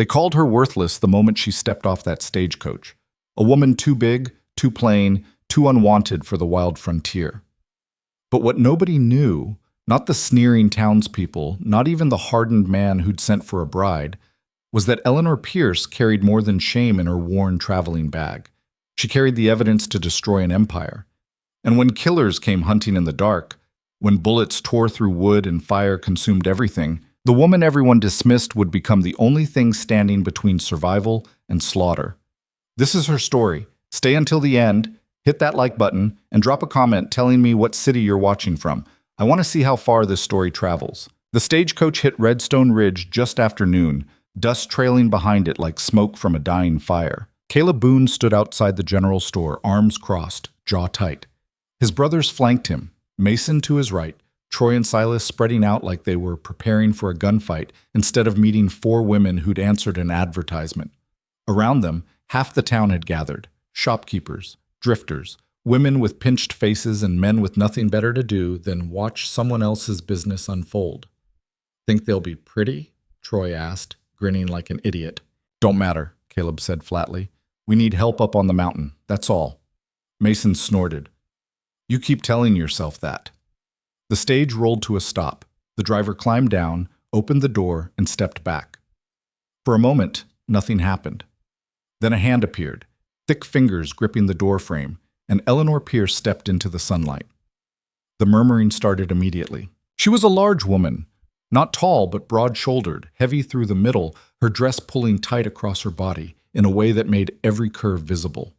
They called her worthless the moment she stepped off that stagecoach. A woman too big, too plain, too unwanted for the wild frontier. But what nobody knew, not the sneering townspeople, not even the hardened man who'd sent for a bride, was that Eleanor Pierce carried more than shame in her worn traveling bag. She carried the evidence to destroy an empire. And when killers came hunting in the dark, when bullets tore through wood and fire consumed everything, the woman everyone dismissed would become the only thing standing between survival and slaughter. This is her story. Stay until the end, hit that like button, and drop a comment telling me what city you're watching from. I want to see how far this story travels. The stagecoach hit Redstone Ridge just after noon, dust trailing behind it like smoke from a dying fire. Caleb Boone stood outside the general store, arms crossed, jaw tight. His brothers flanked him, Mason to his right, Troy and Silas spreading out like they were preparing for a gunfight instead of meeting 4 women who'd answered an advertisement. Around them, half the town had gathered, shopkeepers, drifters, women with pinched faces and men with nothing better to do than watch someone else's business unfold. "Think they'll be pretty?" Troy asked, grinning like an idiot. "Don't matter," Caleb said flatly. "We need help up on the mountain, that's all." Mason snorted. "You keep telling yourself that." The stage rolled to a stop. The driver climbed down, opened the door, and stepped back. For a moment, nothing happened. Then a hand appeared, thick fingers gripping the doorframe, and Eleanor Pierce stepped into the sunlight. The murmuring started immediately. She was a large woman, not tall but broad-shouldered, heavy through the middle, her dress pulling tight across her body in a way that made every curve visible.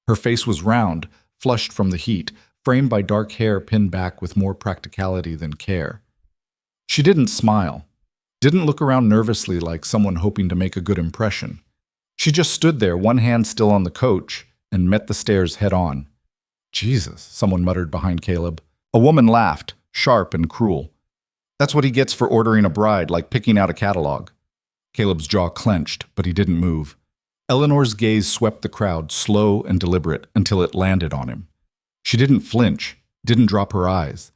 Her face was round, flushed from the heat, framed by dark hair pinned back with more practicality than care. She didn't smile, didn't look around nervously like someone hoping to make a good impression. She just stood there, one hand still on the coach, and met the stares head-on. "Jesus," someone muttered behind Caleb. A woman laughed, sharp and cruel. "That's what he gets for ordering a bride, like picking out a catalog." Caleb's jaw clenched, but he didn't move. Eleanor's gaze swept the crowd, slow and deliberate, until it landed on him. She didn't flinch, didn't drop her eyes.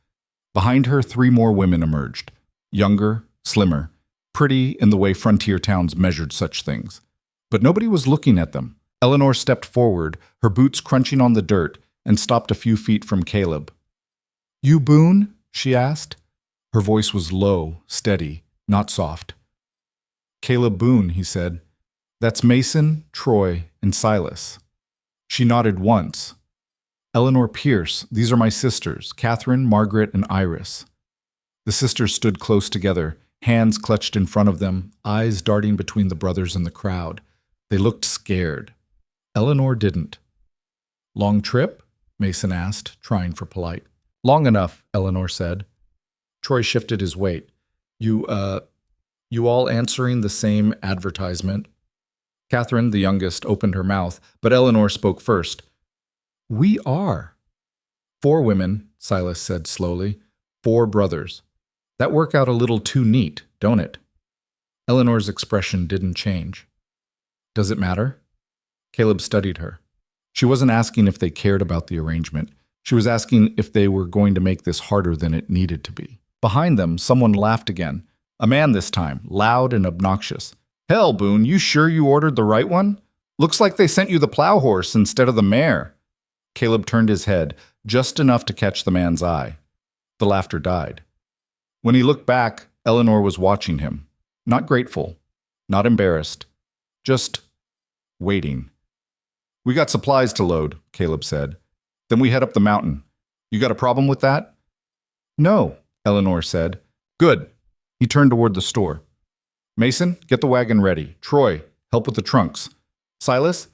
Behind her, 3 more women emerged. Younger, slimmer, pretty in the way frontier towns measured such things. But nobody was looking at them. Eleanor stepped forward, her boots crunching on the dirt, and stopped a few feet from Caleb. "You Boone?" she asked. Her voice was low, steady, not soft. "Caleb Boone," he said. "That's Mason, Troy, and Silas." She nodded once. "Eleanor Pierce, these are my sisters, Catherine, Margaret, and Iris." The sisters stood close together, hands clutched in front of them, eyes darting between the brothers and the crowd. They looked scared. Eleanor didn't. "Long trip?" Mason asked, trying for polite. "Long enough," Eleanor said. Troy shifted his weight. You all answering the same advertisement?" Catherine, the youngest, opened her mouth, but Eleanor spoke first. "We are." "4 women," Silas said slowly. 4 brothers. That work out a little too neat, don't it?" Eleanor's expression didn't change. "Does it matter?" Caleb studied her. She wasn't asking if they cared about the arrangement. She was asking if they were going to make this harder than it needed to be. Behind them, someone laughed again. A man this time, loud and obnoxious. "Hell, Boone, you sure you ordered the right one? Looks like they sent you the plow horse instead of the mare." Caleb turned his head, just enough to catch the man's eye. The laughter died. When he looked back, Eleanor was watching him. Not grateful, not embarrassed, just waiting. "We got supplies to load," Caleb said. "Then we head up the mountain. You got a problem with that?" "No," Eleanor said. "Good." He turned toward the store. "Mason, get the wagon ready. Troy, help with the trunks. Silas?"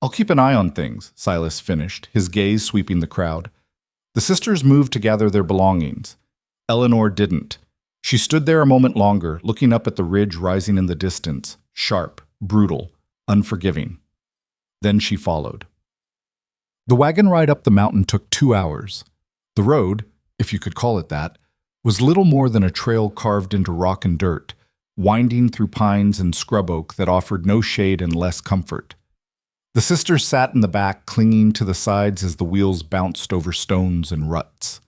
"I'll keep an eye on things," Silas finished, his gaze sweeping the crowd. The sisters moved to gather their belongings. Eleanor didn't. She stood there a moment longer, looking up at the ridge rising in the distance, sharp, brutal, unforgiving. Then she followed. The wagon ride up the mountain took 2 hours. The road, if you could call it that, was little more than a trail carved into rock and dirt, winding through pines and scrub oak that offered no shade and less comfort. The sisters sat in the back, clinging to the sides as the wheels bounced over stones and ruts.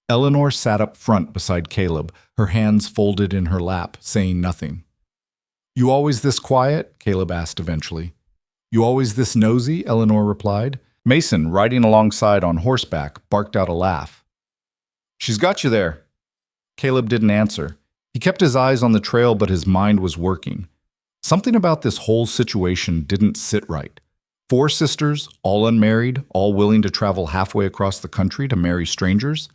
Eleanor sat up front beside Caleb, her hands folded in her lap, saying nothing. You always this quiet? Caleb asked eventually. You always this nosy? Eleanor replied. Mason, riding alongside on horseback, barked out a laugh. She's got you there. Caleb didn't answer. He kept his eyes on the trail, but his mind was working. Something about this whole situation didn't sit right. 4 sisters, all unmarried, all willing to travel halfway across the country to marry strangers.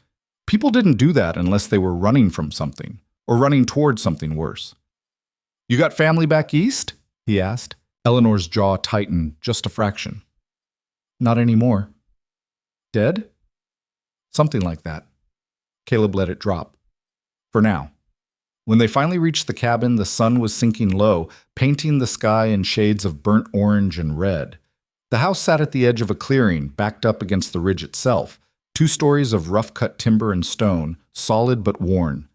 People didn't do that unless they were running from something, or running towards something worse. You got family back east? He asked. Eleanor's jaw tightened just a fraction. Not anymore. Dead? Something like that. Caleb let it drop. For now. When they finally reached the cabin, the sun was sinking low, painting the sky in shades of burnt orange and red. The house sat at the edge of a clearing, backed up against the ridge itself, 2 stories of rough-cut timber and stone, solid but worn.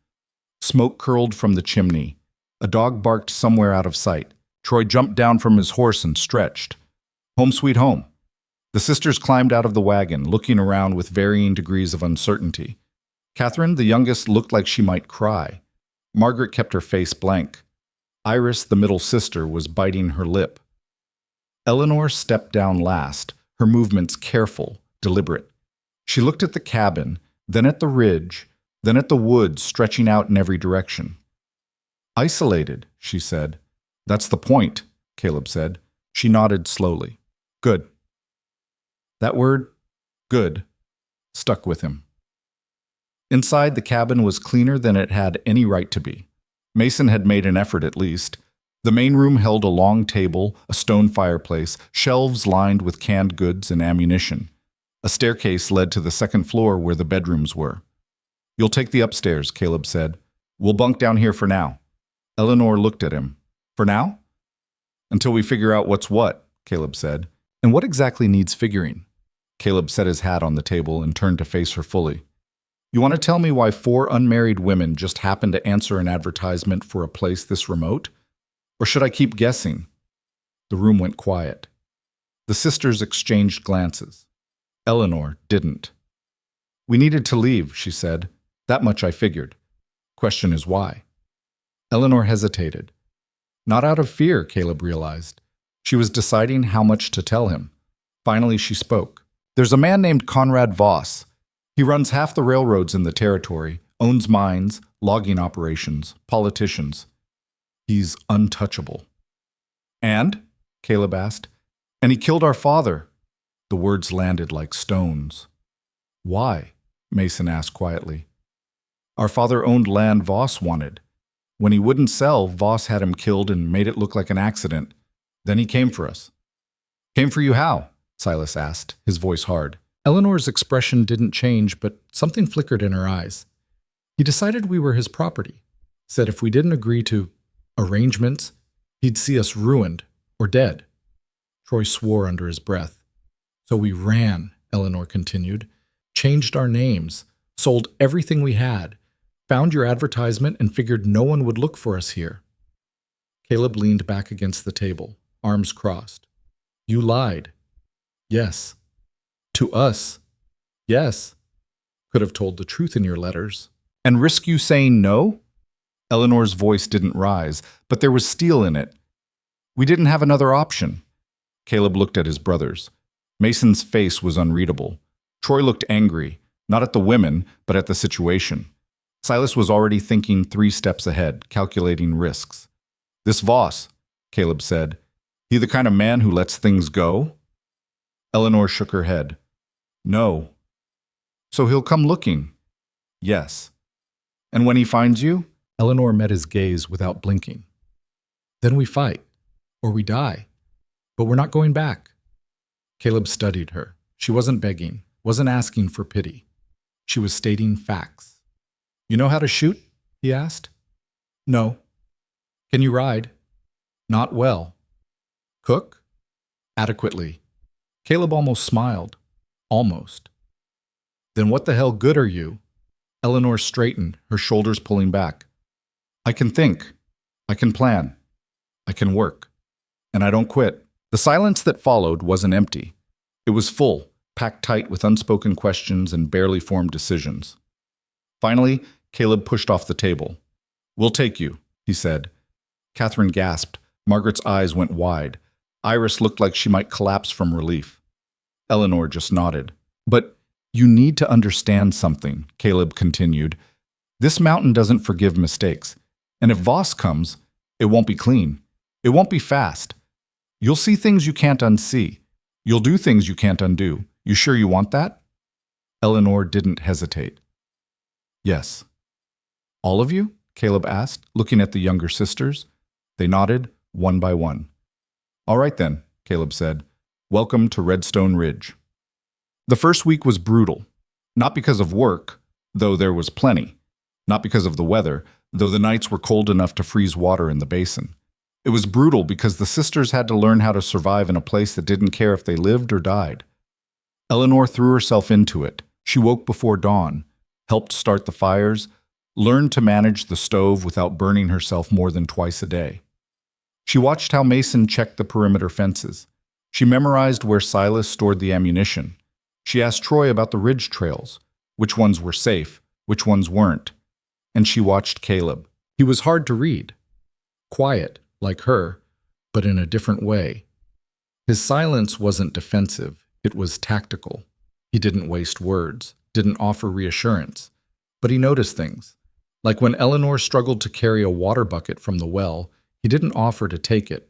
Smoke curled from the chimney. A dog barked somewhere out of sight. Troy jumped down from his horse and stretched. Home sweet home. The sisters climbed out of the wagon, looking around with varying degrees of uncertainty. Catherine, the youngest, looked like she might cry. Margaret kept her face blank. Iris, the middle sister, was biting her lip. Eleanor stepped down last, her movements careful, deliberate. She looked at the cabin, then at the ridge, then at the woods stretching out in every direction. Isolated, she said. That's the point, Caleb said. She nodded slowly. Good. That word, good, stuck with him. Inside, the cabin was cleaner than it had any right to be. Mason had made an effort at least. The main room held a long table, a stone fireplace, shelves lined with canned goods and ammunition. A staircase led to the second floor where the bedrooms were. You'll take the upstairs, Caleb said. We'll bunk down here for now. Eleanor looked at him. For now? Until we figure out what's what, Caleb said. And what exactly needs figuring? Caleb set his hat on the table and turned to face her fully. You want to tell me why 4 unmarried women just happened to answer an advertisement for a place this remote? Or should I keep guessing? The room went quiet. The sisters exchanged glances. Eleanor didn't. We needed to leave, she said. That much I figured. Question is why? Eleanor hesitated. Not out of fear, Caleb realized. She was deciding how much to tell him. Finally, she spoke. There's a man named Conrad Voss. He runs half the railroads in the territory, owns mines, logging operations, politicians. He's untouchable. And? Caleb asked. And he killed our father. The words landed like stones. Why? Mason asked quietly. Our father owned land Voss wanted. When he wouldn't sell, Voss had him killed and made it look like an accident. Then he came for us. Came for you how? Silas asked, his voice hard. Eleanor's expression didn't change, but something flickered in her eyes. He decided we were his property. Said if we didn't agree to arrangements, he'd see us ruined or dead. Troy swore under his breath. So we ran, Eleanor continued, changed our names, sold everything we had, found your advertisement and figured no one would look for us here. Caleb leaned back against the table, arms crossed. You lied. Yes. To us. Yes. Could have told the truth in your letters. And risk you saying no? Eleanor's voice didn't rise, but there was steel in it. We didn't have another option. Caleb looked at his brothers. Mason's face was unreadable. Troy looked angry, not at the women, but at the situation. Silas was already thinking 3 steps ahead, calculating risks. This Voss, Caleb said, he the kind of man who lets things go? Eleanor shook her head. No. So he'll come looking? Yes. And when he finds you? Eleanor met his gaze without blinking. Then we fight, or we die. But we're not going back. Caleb studied her. She wasn't begging, wasn't asking for pity. She was stating facts. You know how to shoot? He asked. No. Can you ride? Not well. Cook? Adequately. Caleb almost smiled. Almost. Then what the hell good are you? Eleanor straightened, her shoulders pulling back. I can think. I can plan. I can work. And I don't quit. The silence that followed wasn't empty. It was full, packed tight with unspoken questions and barely formed decisions. Finally, Caleb pushed off the table. We'll take you, he said. Catherine gasped. Margaret's eyes went wide. Iris looked like she might collapse from relief. Eleanor just nodded. But you need to understand something, Caleb continued. This mountain doesn't forgive mistakes. And if Voss comes, it won't be clean. It won't be fast. You'll see things you can't unsee. You'll do things you can't undo. You sure you want that? Eleanor didn't hesitate. Yes. All of you? Caleb asked, looking at the younger sisters. They nodded, one by one. All right then, Caleb said. Welcome to Redstone Ridge. The first week was brutal. Not because of work, though there was plenty. Not because of the weather, though the nights were cold enough to freeze water in the basin. It was brutal because the sisters had to learn how to survive in a place that didn't care if they lived or died. Eleanor threw herself into it. She woke before dawn, helped start the fires, learned to manage the stove without burning herself more than twice a day. She watched how Mason checked the perimeter fences. She memorized where Silas stored the ammunition. She asked Troy about the ridge trails, which ones were safe, which ones weren't. And she watched Caleb. He was hard to read. Quiet, like her, but in a different way. His silence wasn't defensive, it was tactical. He didn't waste words, didn't offer reassurance. But he noticed things. Like when Eleanor struggled to carry a water bucket from the well, he didn't offer to take it.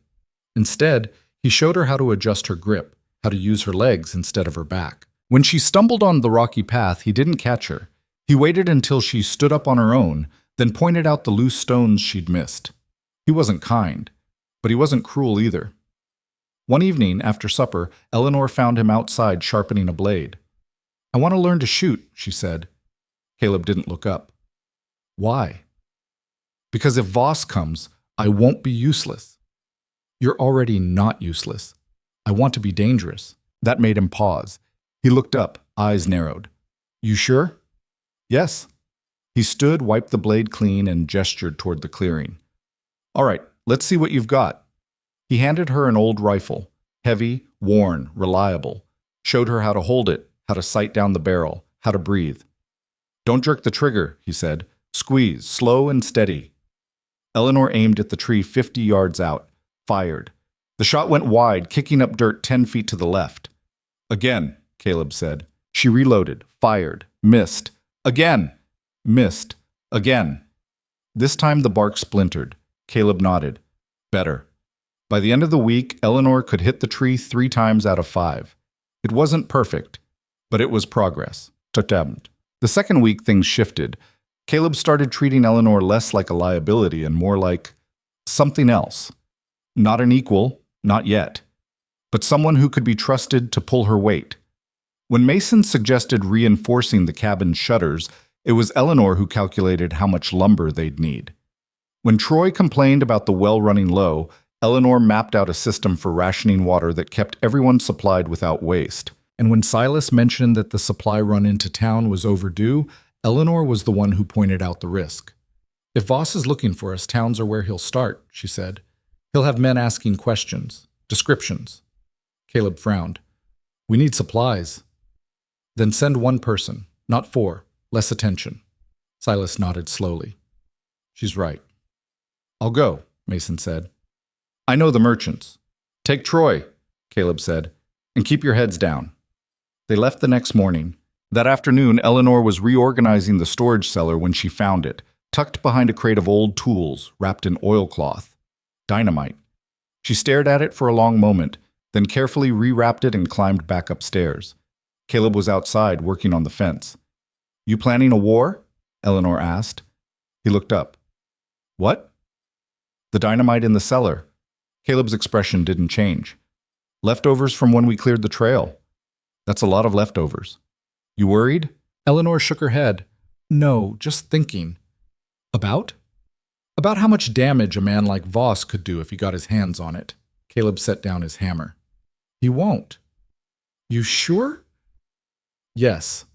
Instead, he showed her how to adjust her grip, how to use her legs instead of her back. When she stumbled on the rocky path, he didn't catch her. He waited until she stood up on her own, then pointed out the loose stones she'd missed. He wasn't kind, but he wasn't cruel either. One evening, after supper, Eleanor found him outside sharpening a blade. I want to learn to shoot, she said. Caleb didn't look up. Why? Because if Voss comes, I won't be useless. You're already not useless. I want to be dangerous. That made him pause. He looked up, eyes narrowed. You sure? Yes. He stood, wiped the blade clean, and gestured toward the clearing. All right, let's see what you've got. He handed her an old rifle, heavy, worn, reliable, showed her how to hold it, how to sight down the barrel, how to breathe. Don't jerk the trigger, he said. Squeeze, slow and steady. Eleanor aimed at the tree 50 yards out, fired. The shot went wide, kicking up dirt 10 feet to the left. Again, Caleb said. She reloaded, fired, missed. Again, missed. Again. This time the bark splintered. Caleb nodded. Better. By the end of the week, Eleanor could hit the tree 3 times out of 5. It wasn't perfect, but it was progress. The second week, things shifted. Caleb started treating Eleanor less like a liability and more like something else. Not an equal, not yet, but someone who could be trusted to pull her weight. When Mason suggested reinforcing the cabin's shutters, it was Eleanor who calculated how much lumber they'd need. When Troy complained about the well running low, Eleanor mapped out a system for rationing water that kept everyone supplied without waste. And when Silas mentioned that the supply run into town was overdue, Eleanor was the one who pointed out the risk. If Voss is looking for us, towns are where he'll start, she said. He'll have men asking questions, descriptions. Caleb frowned. We need supplies. Then send 1 person, not 4, less attention. Silas nodded slowly. She's right. I'll go, Mason said. I know the merchants. Take Troy, Caleb said, and keep your heads down. They left the next morning. That afternoon, Eleanor was reorganizing the storage cellar when she found it, tucked behind a crate of old tools wrapped in oilcloth. Dynamite. She stared at it for a long moment, then carefully rewrapped it and climbed back upstairs. Caleb was outside working on the fence. You planning a war? Eleanor asked. He looked up. What? The dynamite in the cellar. Caleb's expression didn't change. Leftovers from when we cleared the trail. That's a lot of leftovers. You worried? Eleanor shook her head. No, just thinking. About? About how much damage a man like Voss could do if he got his hands on it. Caleb set down his hammer. He won't. You sure? Yes.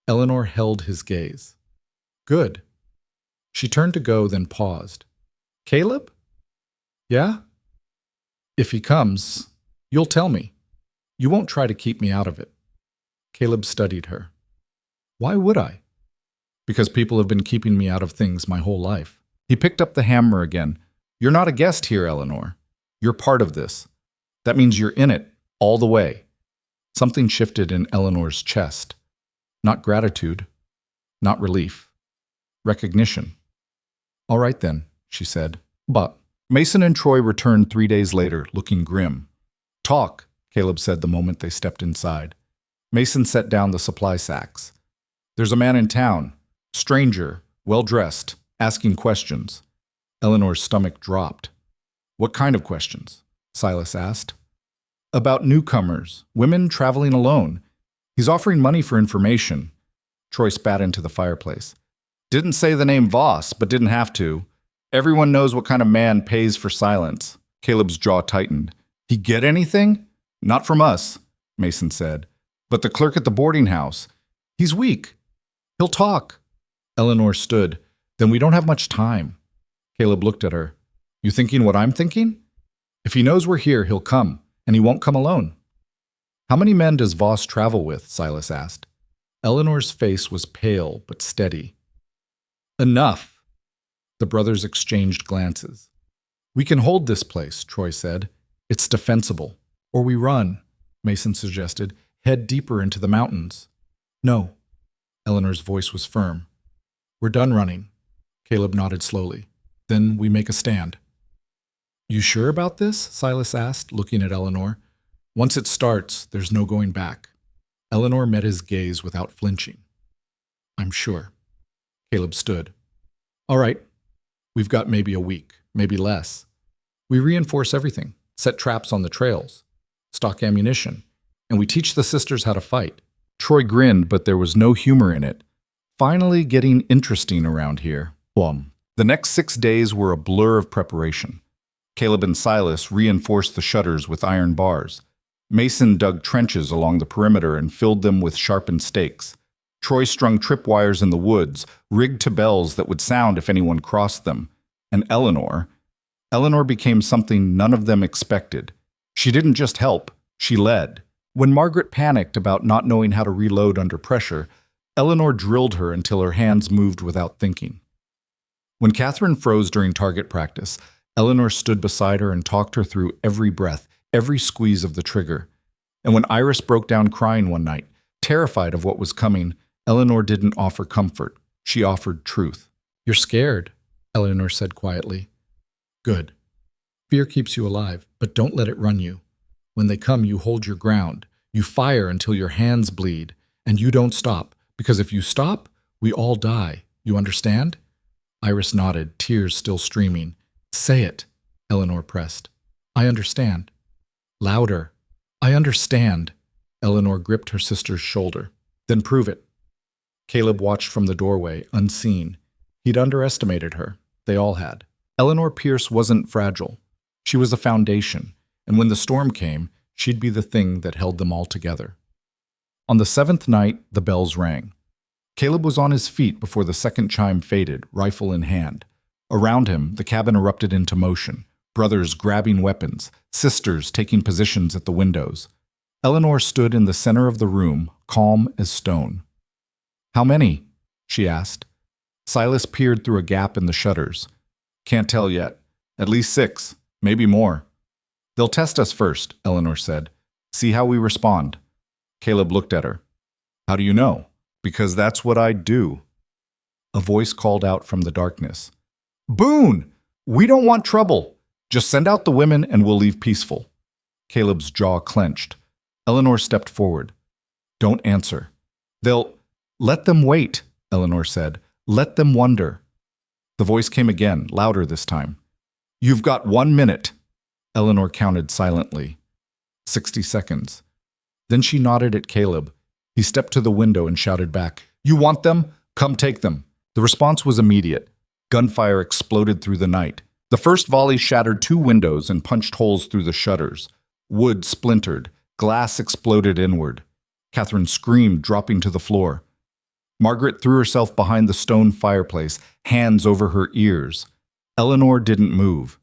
Eleanor held his gaze. Good. She turned to go, then paused. Caleb? Yeah? If he comes, you'll tell me. You won't try to keep me out of it. Caleb studied her. Why would I? Because people have been keeping me out of things my whole life. He picked up the hammer again. You're not a guest here, Eleanor. You're part of this. That means you're in it, all the way. Something shifted in Eleanor's chest. Not gratitude, not relief. Recognition. All right then, she said. But Mason and Troy returned 3 days later, looking grim. Talk, Caleb said the moment they stepped inside. Mason set down the supply sacks. There's a man in town, stranger, well-dressed, asking questions. Eleanor's stomach dropped. What kind of questions? Silas asked. About newcomers, women traveling alone. He's offering money for information. Troy spat into the fireplace. Didn't say the name Voss, but didn't have to. Everyone knows what kind of man pays for silence. Caleb's jaw tightened. He get anything? Not from us, Mason said. But the clerk at the boarding house. He's weak. He'll talk. Eleanor stood. Then we don't have much time. Caleb looked at her. You thinking what I'm thinking? If he knows we're here, he'll come, and he won't come alone. How many men does Voss travel with? Silas asked. Eleanor's face was pale but steady. Enough. The brothers exchanged glances. We can hold this place, Troy said. It's defensible. Or we run, Mason suggested, head deeper into the mountains. No. Eleanor's voice was firm. We're done running. Caleb nodded slowly. Then we make a stand. You sure about this? Silas asked, looking at Eleanor. Once it starts, there's no going back. Eleanor met his gaze without flinching. I'm sure. Caleb stood. All right. We've got maybe a week, maybe less. We reinforce everything, set traps on the trails, stock ammunition, and we teach the sisters how to fight. Troy grinned, but there was no humor in it. Finally getting interesting around here. The next 6 days were a blur of preparation. Caleb and Silas reinforced the shutters with iron bars. Mason dug trenches along the perimeter and filled them with sharpened stakes. Troy strung tripwires in the woods, rigged to bells that would sound if anyone crossed them. And Eleanor became something none of them expected. She didn't just help, she led. When Margaret panicked about not knowing how to reload under pressure, Eleanor drilled her until her hands moved without thinking. When Catherine froze during target practice, Eleanor stood beside her and talked her through every breath, every squeeze of the trigger. And when Iris broke down crying one night, terrified of what was coming, Eleanor didn't offer comfort. She offered truth. You're scared, Eleanor said quietly. Good. Fear keeps you alive, but don't let it run you. When they come, you hold your ground. You fire until your hands bleed, and you don't stop, because if you stop, we all die. You understand? Iris nodded, tears still streaming. Say it, Eleanor pressed. I understand. Louder. I understand. Eleanor gripped her sister's shoulder. Then prove it. Caleb watched from the doorway, unseen. He'd underestimated her. They all had. Eleanor Pierce wasn't fragile. She was a foundation, and when the storm came, she'd be the thing that held them all together. On the 7th night, the bells rang. Caleb was on his feet before the second chime faded, rifle in hand. Around him, the cabin erupted into motion, brothers grabbing weapons, sisters taking positions at the windows. Eleanor stood in the center of the room, calm as stone. How many? She asked. Silas peered through a gap in the shutters. Can't tell yet. At least 6, maybe more. They'll test us first, Eleanor said. See how we respond. Caleb looked at her. How do you know? Because that's what I do. A voice called out from the darkness. Boone! We don't want trouble. Just send out the women and we'll leave peaceful. Caleb's jaw clenched. Eleanor stepped forward. Don't answer. They'll... Let them wait, Eleanor said. Let them wonder. The voice came again, louder this time. You've got 1 minute. Eleanor counted silently. 60 seconds. Then she nodded at Caleb. He stepped to the window and shouted back, You want them? Come take them. The response was immediate. Gunfire exploded through the night. The first volley shattered 2 windows and punched holes through the shutters. Wood splintered. Glass exploded inward. Catherine screamed, dropping to the floor. Margaret threw herself behind the stone fireplace, hands over her ears. Eleanor didn't move.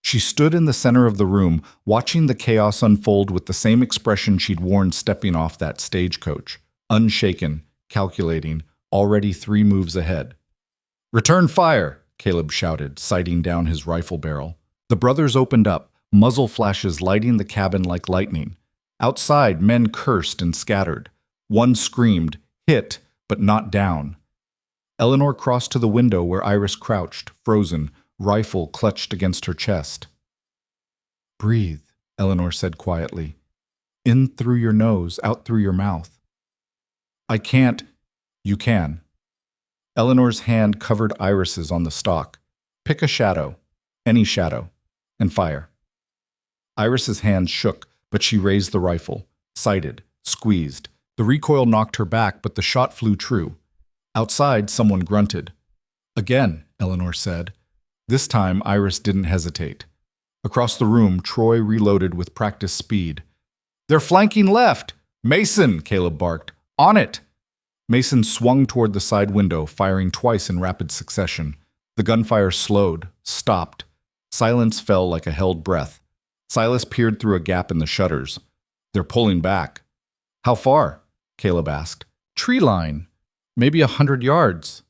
She stood in the center of the room, watching the chaos unfold with the same expression she'd worn stepping off that stagecoach, unshaken, calculating, already 3 moves ahead. Return fire, Caleb shouted, sighting down his rifle barrel. The brothers opened up, muzzle flashes lighting the cabin like lightning. Outside, men cursed and scattered. One screamed, hit, but not down. Eleanor crossed to the window where Iris crouched, frozen, rifle clutched against her chest. "Breathe," Eleanor said quietly. "In through your nose, out through your mouth." "I can't." "You can." Eleanor's hand covered Iris's on the stock. "Pick a shadow, any shadow, and fire." Iris's hand shook, but she raised the rifle, sighted, squeezed. The recoil knocked her back, but the shot flew true. Outside, someone grunted. "Again," Eleanor said. This time, Iris didn't hesitate. Across the room, Troy reloaded with practiced speed. "They're flanking left!" "Mason!" Caleb barked. "On it!" Mason swung toward the side window, firing twice in rapid succession. The gunfire slowed, stopped. Silence fell like a held breath. Silas peered through a gap in the shutters. "They're pulling back." "How far?" Caleb asked. "Tree line. Maybe 100 yards."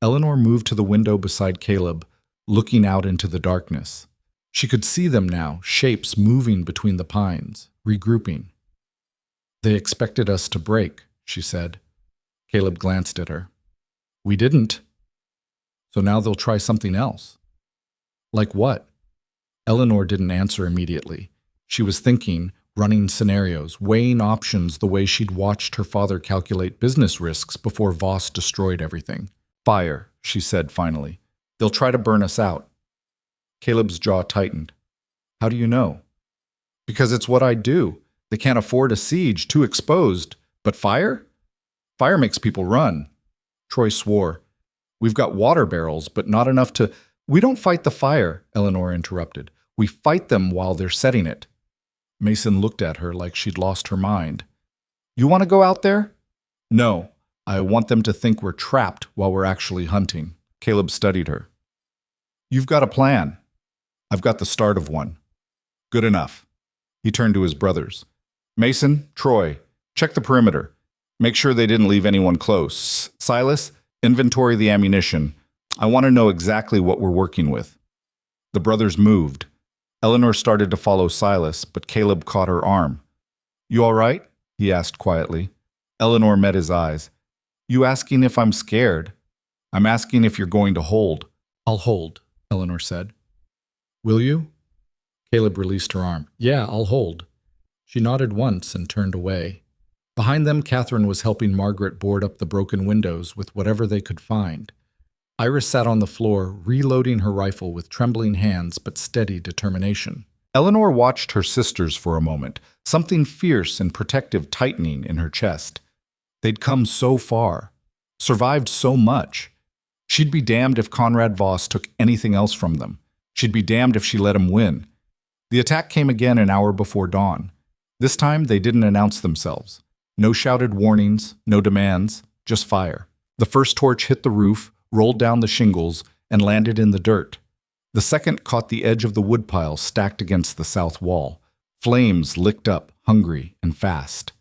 Eleanor moved to the window beside Caleb, looking out into the darkness. She could see them now, shapes moving between the pines, regrouping. "They expected us to break," she said. Caleb glanced at her. "We didn't. So now they'll try something else." "Like what?" Eleanor didn't answer immediately. She was thinking, running scenarios, weighing options the way she'd watched her father calculate business risks before Voss destroyed everything. "Fire," she said finally. "They'll try to burn us out." Caleb's jaw tightened. "How do you know?" "Because it's what I'd do. They can't afford a siege, too exposed. But fire? Fire makes people run." Troy swore. "We've got water barrels, but not enough to—" "We don't fight the fire," Eleanor interrupted. "We fight them while they're setting it." Mason looked at her like she'd lost her mind. "You want to go out there?" "No. I want them to think we're trapped while we're actually hunting." Caleb studied her. "You've got a plan." "I've got the start of one." "Good enough." He turned to his brothers. "Mason, Troy, check the perimeter. Make sure they didn't leave anyone close. Silas, inventory the ammunition. I want to know exactly what we're working with." The brothers moved. Eleanor started to follow Silas, but Caleb caught her arm. "You all right?" he asked quietly. Eleanor met his eyes. "You asking if I'm scared? I'm asking if you're going to hold." "I'll hold," Eleanor said. "Will you?" Caleb released her arm. "Yeah, I'll hold." She nodded once and turned away. Behind them, Catherine was helping Margaret board up the broken windows with whatever they could find. Iris sat on the floor, reloading her rifle with trembling hands but steady determination. Eleanor watched her sisters for a moment, something fierce and protective tightening in her chest. They'd come so far, survived so much. She'd be damned if Conrad Voss took anything else from them. She'd be damned if she let him win. The attack came again an hour before dawn. This time, they didn't announce themselves. No shouted warnings, no demands, just fire. The first torch hit the roof, rolled down the shingles, and landed in the dirt. The second caught the edge of the woodpile stacked against the south wall. Flames licked up, hungry and fast.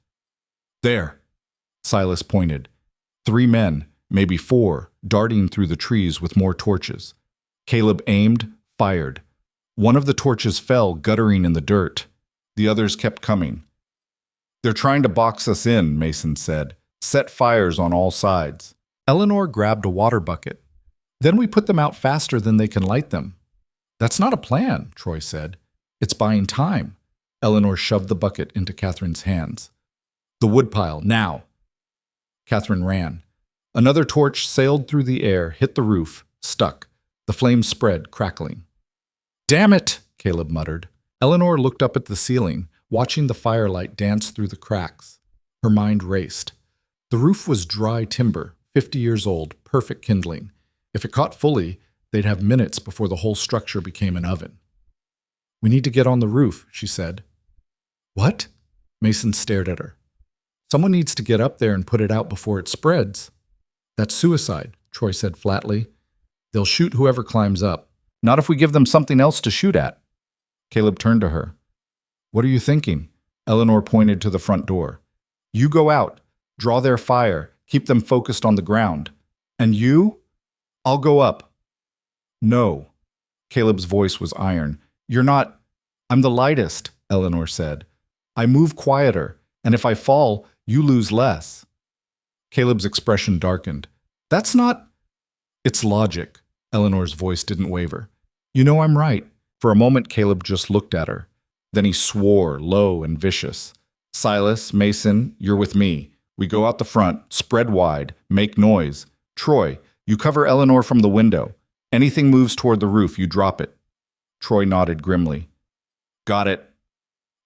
"There," Silas pointed. 3 men, maybe 4, darting through the trees with more torches. Caleb aimed, fired. One of the torches fell, guttering in the dirt. The others kept coming. "They're trying to box us in," Mason said. "Set fires on all sides." Eleanor grabbed a water bucket. "Then we put them out faster than they can light them." "That's not a plan," Troy said. "It's buying time." Eleanor shoved the bucket into Catherine's hands. "The woodpile, now." Catherine ran. Another torch sailed through the air, hit the roof, stuck. The flames spread, crackling. "Damn it!" Caleb muttered. Eleanor looked up at the ceiling, watching the firelight dance through the cracks. Her mind raced. The roof was dry timber, 50 years old, perfect kindling. If it caught fully, they'd have minutes before the whole structure became an oven. "We need to get on the roof," she said. "What?" Mason stared at her. "Someone needs to get up there and put it out before it spreads." "That's suicide," Troy said flatly. "They'll shoot whoever climbs up. Not if we give them something else to shoot at." Caleb turned to her. "What are you thinking?" Eleanor pointed to the front door. "You go out, draw their fire, keep them focused on the ground. And you? I'll go up." No. Caleb's voice was iron. You're not. I'm the lightest, Eleanor said. I move quieter, and if I fall, you lose less. Caleb's expression darkened. That's not. It's logic. Eleanor's voice didn't waver. You know I'm right. For a moment, Caleb just looked at her. Then he swore, low and vicious. Silas, Mason, you're with me. We go out the front, spread wide, make noise. Troy, you cover Eleanor from the window. Anything moves toward the roof, you drop it. Troy nodded grimly. Got it.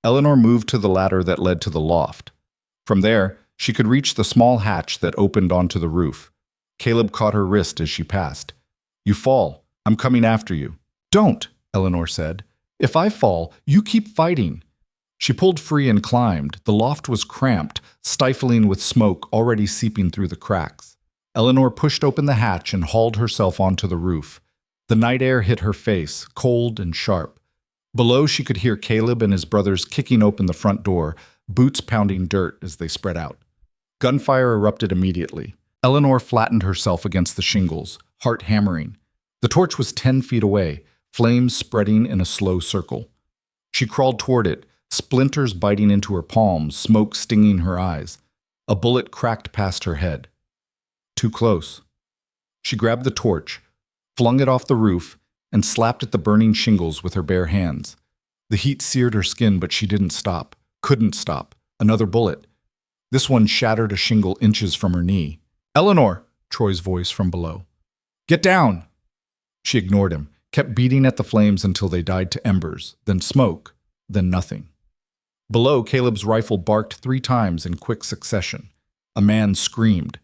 Eleanor moved to the ladder that led to the loft. From there, she could reach the small hatch that opened onto the roof. Caleb caught her wrist as she passed. You fall. I'm coming after you. Don't, Eleanor said. If I fall, you keep fighting. She pulled free and climbed. The loft was cramped, stifling with smoke already seeping through the cracks. Eleanor pushed open the hatch and hauled herself onto the roof. The night air hit her face, cold and sharp. Below, she could hear Caleb and his brothers kicking open the front door, boots pounding dirt as they spread out. Gunfire erupted immediately. Eleanor flattened herself against the shingles, heart hammering. The torch was 10 feet away, flames spreading in a slow circle. She crawled toward it, splinters biting into her palms, smoke stinging her eyes. A bullet cracked past her head. Too close. She grabbed the torch, flung it off the roof, and slapped at the burning shingles with her bare hands. The heat seared her skin, but she didn't stop, couldn't stop. Another bullet. This one shattered a shingle inches from her knee. Eleanor, Troy's voice from below. Get down! She ignored him, kept beating at the flames until they died to embers, then smoke, then nothing. Below, Caleb's rifle barked 3 times in quick succession. A man screamed.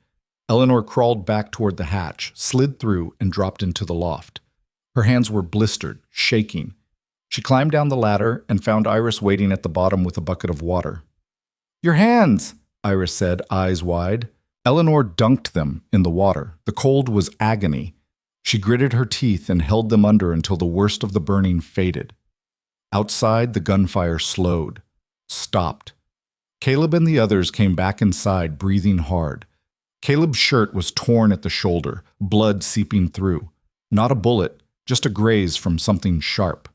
Eleanor crawled back toward the hatch, slid through, and dropped into the loft. Her hands were blistered, shaking. She climbed down the ladder and found Iris waiting at the bottom with a bucket of water. Your hands, Iris said, eyes wide. Eleanor dunked them in the water. The cold was agony. She gritted her teeth and held them under until the worst of the burning faded. Outside, the gunfire slowed, stopped. Caleb and the others came back inside, breathing hard. Caleb's shirt was torn at the shoulder, blood seeping through. Not a bullet, just a graze from something sharp.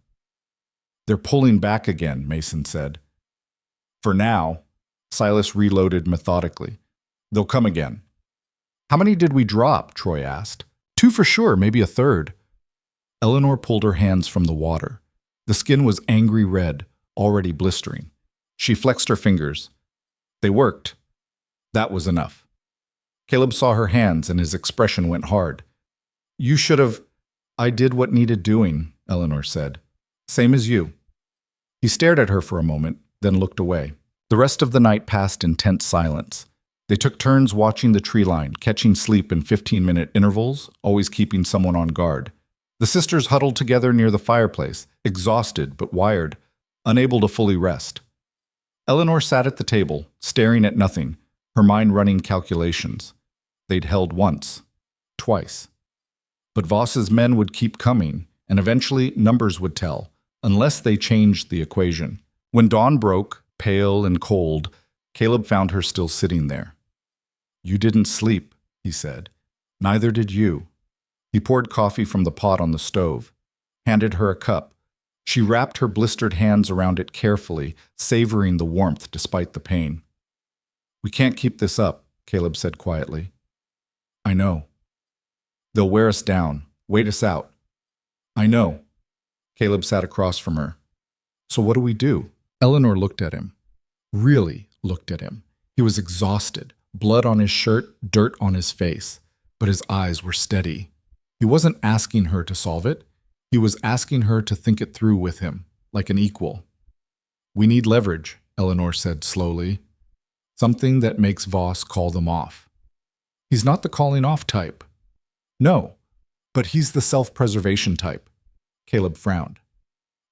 They're pulling back again, Mason said. For now, Silas reloaded methodically. They'll come again. How many did we drop? Troy asked. 2 for sure, maybe a third. Eleanor pulled her hands from the water. The skin was angry red, already blistering. She flexed her fingers. They worked. That was enough. Caleb saw her hands and his expression went hard. You should have. I did what needed doing, Eleanor said. Same as you. He stared at her for a moment, then looked away. The rest of the night passed in tense silence. They took turns watching the tree line, catching sleep in 15-minute intervals, always keeping someone on guard. The sisters huddled together near the fireplace, exhausted but wired, unable to fully rest. Eleanor sat at the table, staring at nothing, her mind running calculations. They'd held once, twice. But Voss's men would keep coming, and eventually numbers would tell, unless they changed the equation. When dawn broke, pale and cold, Caleb found her still sitting there. You didn't sleep, he said. Neither did you. He poured coffee from the pot on the stove, handed her a cup. She wrapped her blistered hands around it carefully, savoring the warmth despite the pain. We can't keep this up, Caleb said quietly. I know. They'll wear us down, wait us out. I know. Caleb sat across from her. So what do we do? Eleanor looked at him. Really looked at him. He was exhausted, blood on his shirt, dirt on his face, but his eyes were steady. He wasn't asking her to solve it. He was asking her to think it through with him, like an equal. We need leverage, Eleanor said slowly. Something that makes Voss call them off. He's not the calling off type. No, but he's the self-preservation type. Caleb frowned.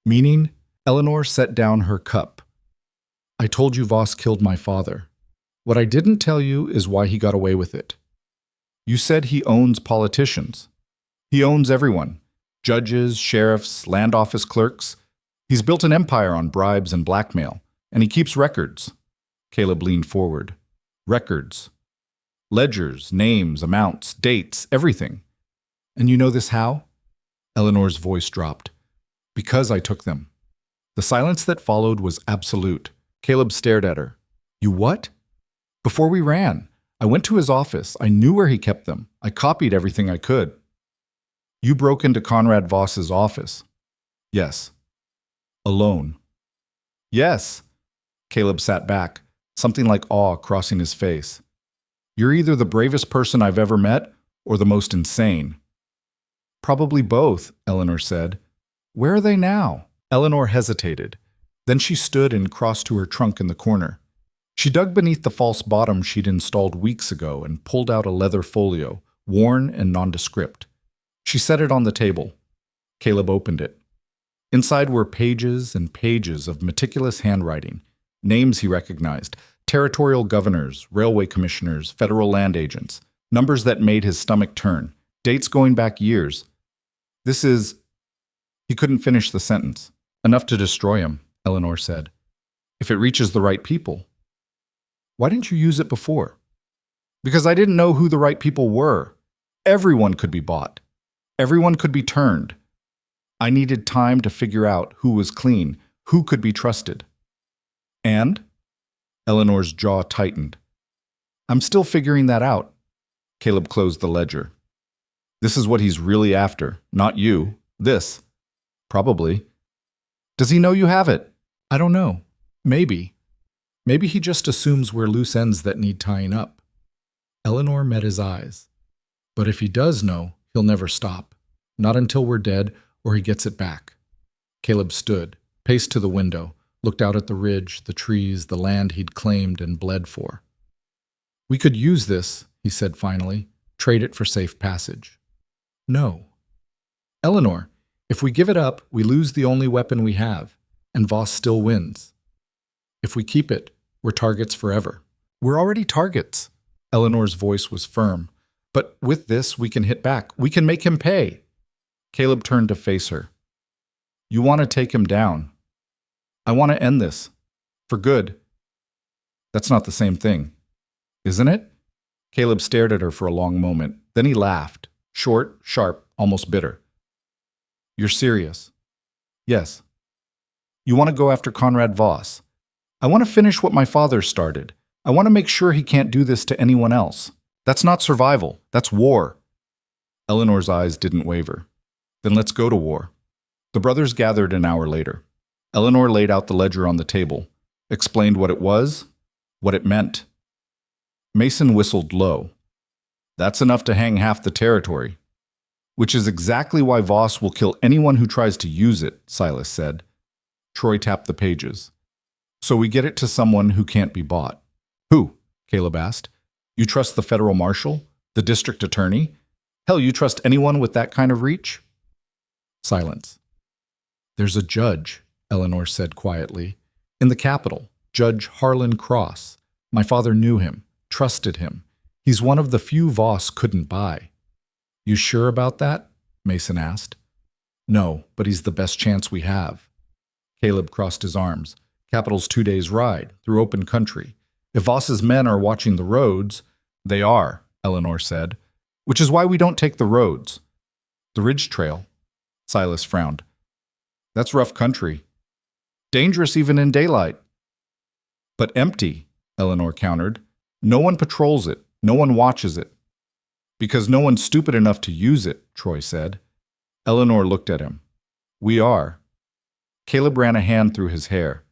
Meaning? Eleanor set down her cup. I told you Voss killed my father. What I didn't tell you is why he got away with it. You said he owns politicians. He owns everyone. Judges, sheriffs, land office clerks. He's built an empire on bribes and blackmail, and he keeps records. Caleb leaned forward. Records. Ledgers, names, amounts, dates, everything. And you know this how? Eleanor's voice dropped. Because I took them. The silence that followed was absolute. Caleb stared at her. You what? Before we ran, I went to his office. I knew where he kept them. I copied everything I could. You broke into Conrad Voss's office. Yes. Alone. Yes. Caleb sat back, something like awe crossing his face. You're either the bravest person I've ever met or the most insane. Probably both, Eleanor said. Where are they now? Eleanor hesitated. Then she stood and crossed to her trunk in the corner. She dug beneath the false bottom she'd installed weeks ago and pulled out a leather folio, worn and nondescript. She set it on the table. Caleb opened it. Inside were pages and pages of meticulous handwriting, names he recognized, territorial governors, railway commissioners, federal land agents, numbers that made his stomach turn, dates going back years. This is... He couldn't finish the sentence. Enough to destroy him, Eleanor said. If it reaches the right people. Why didn't you use it before? Because I didn't know who the right people were. Everyone could be bought. Everyone could be turned. I needed time to figure out who was clean, who could be trusted. And? Eleanor's jaw tightened. I'm still figuring that out. Caleb closed the ledger. This is what he's really after, not you. This. Probably. Does he know you have it? I don't know. Maybe. Maybe he just assumes we're loose ends that need tying up. Eleanor met his eyes. But if he does know, he'll never stop. Not until we're dead or he gets it back. Caleb stood, paced to the window, looked out at the ridge, the trees, the land he'd claimed and bled for. We could use this, he said finally, trade it for safe passage. No. Eleanor, if we give it up, we lose the only weapon we have, and Voss still wins. If we keep it, we're targets forever. We're already targets. Eleanor's voice was firm. But with this, we can hit back. We can make him pay. Caleb turned to face her. You want to take him down. I want to end this. For good. That's not the same thing. Isn't it? Caleb stared at her for a long moment. Then he laughed. Short, sharp, almost bitter. You're serious? Yes. You want to go after Conrad Voss. I want to finish what my father started. I want to make sure he can't do this to anyone else. That's not survival. That's war. Eleanor's eyes didn't waver. Then let's go to war. The brothers gathered an hour later. Eleanor laid out the ledger on the table, explained what it was, what it meant. Mason whistled low. That's enough to hang half the territory. Which is exactly why Voss will kill anyone who tries to use it, Silas said. Troy tapped the pages. So we get it to someone who can't be bought. Who? Caleb asked. You trust the federal marshal? The district attorney? Hell, you trust anyone with that kind of reach? Silence. There's a judge, Eleanor said quietly. In the Capitol, Judge Harlan Cross. My father knew him, trusted him. He's one of the few Voss couldn't buy. You sure about that? Mason asked. No, but he's the best chance we have. Caleb crossed his arms. Capitol's 2 days' ride, through open country. If Voss's men are watching the roads, they are, Eleanor said, which is why we don't take the roads. The ridge trail. Silas frowned. That's rough country. Dangerous even in daylight. But empty, Eleanor countered. No one patrols it. No one watches it. Because no one's stupid enough to use it, Troy said. Eleanor looked at him. We are. Caleb ran a hand through his hair.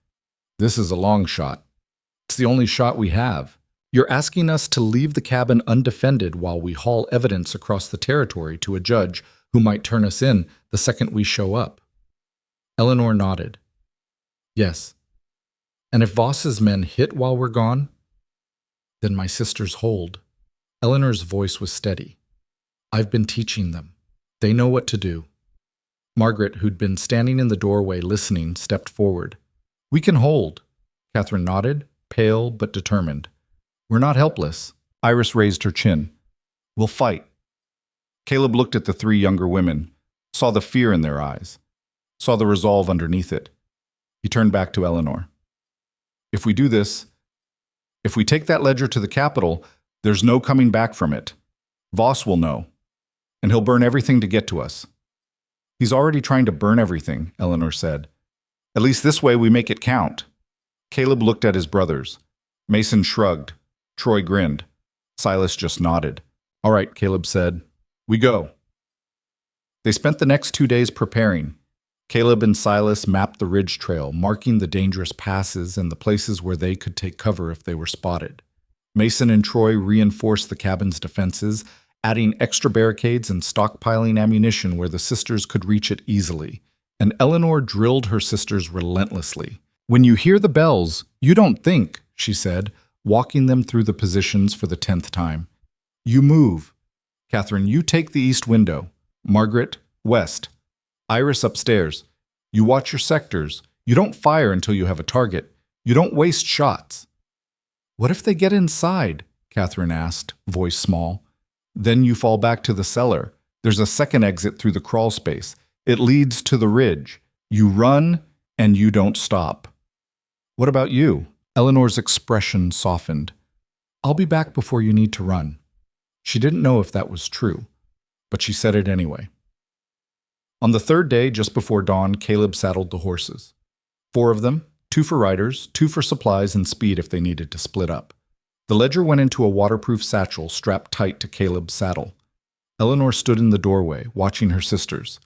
This is a long shot. It's the only shot we have. You're asking us to leave the cabin undefended while we haul evidence across the territory to a judge who might turn us in the second we show up. Eleanor nodded. Yes. And if Voss's men hit while we're gone, then my sisters hold. Eleanor's voice was steady. I've been teaching them. They know what to do. Margaret, who'd been standing in the doorway listening, stepped forward. We can hold. Catherine nodded, pale but determined. We're not helpless. Iris raised her chin. We'll fight. Caleb looked at the three younger women, saw the fear in their eyes, saw the resolve underneath it. He turned back to Eleanor. If we do this, if we take that ledger to the Capitol, there's no coming back from it. Voss will know, and he'll burn everything to get to us. He's already trying to burn everything, Eleanor said. At least this way we make it count. Caleb looked at his brothers. Mason shrugged. Troy grinned. Silas just nodded. All right, Caleb said. We go. They spent the next 2 days preparing. Caleb and Silas mapped the ridge trail, marking the dangerous passes and the places where they could take cover if they were spotted. Mason and Troy reinforced the cabin's defenses, adding extra barricades and stockpiling ammunition where the sisters could reach it easily. And Eleanor drilled her sisters relentlessly. When you hear the bells, you don't think, she said, walking them through the positions for the 10th time. You move. Catherine, you take the east window. Margaret, west. Iris, upstairs. You watch your sectors. You don't fire until you have a target. You don't waste shots. What if they get inside? Catherine asked, voice small. Then you fall back to the cellar. There's a second exit through the crawl space. It leads to the ridge. You run, and you don't stop. What about you? Eleanor's expression softened. I'll be back before you need to run. She didn't know if that was true, but she said it anyway. On the third day, just before dawn, Caleb saddled the horses. 4 of them, 2 for riders, 2 for supplies and speed if they needed to split up. The ledger went into a waterproof satchel strapped tight to Caleb's saddle. Eleanor stood in the doorway, watching her sisters.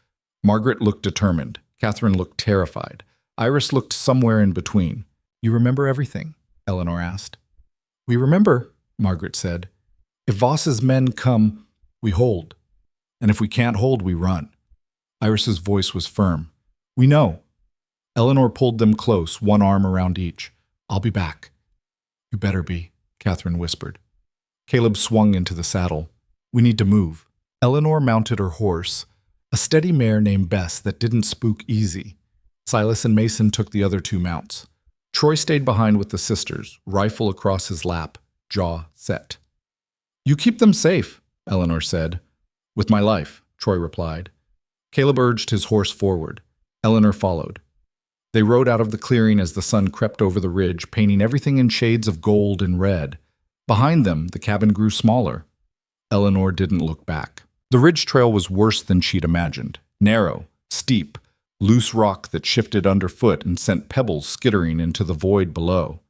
Margaret looked determined. Catherine looked terrified. Iris looked somewhere in between. You remember everything? Eleanor asked. We remember, Margaret said. If Voss's men come, we hold. And if we can't hold, we run. Iris's voice was firm. We know. Eleanor pulled them close, one arm around each. I'll be back. You better be, Catherine whispered. Caleb swung into the saddle. We need to move. Eleanor mounted her horse, a steady mare named Bess that didn't spook easy. Silas and Mason took the other 2 mounts. Troy stayed behind with the sisters, rifle across his lap, jaw set. You keep them safe, Eleanor said. With my life, Troy replied. Caleb urged his horse forward. Eleanor followed. They rode out of the clearing as the sun crept over the ridge, painting everything in shades of gold and red. Behind them, the cabin grew smaller. Eleanor didn't look back. The ridge trail was worse than she'd imagined. Narrow, steep, loose rock that shifted underfoot and sent pebbles skittering into the void below.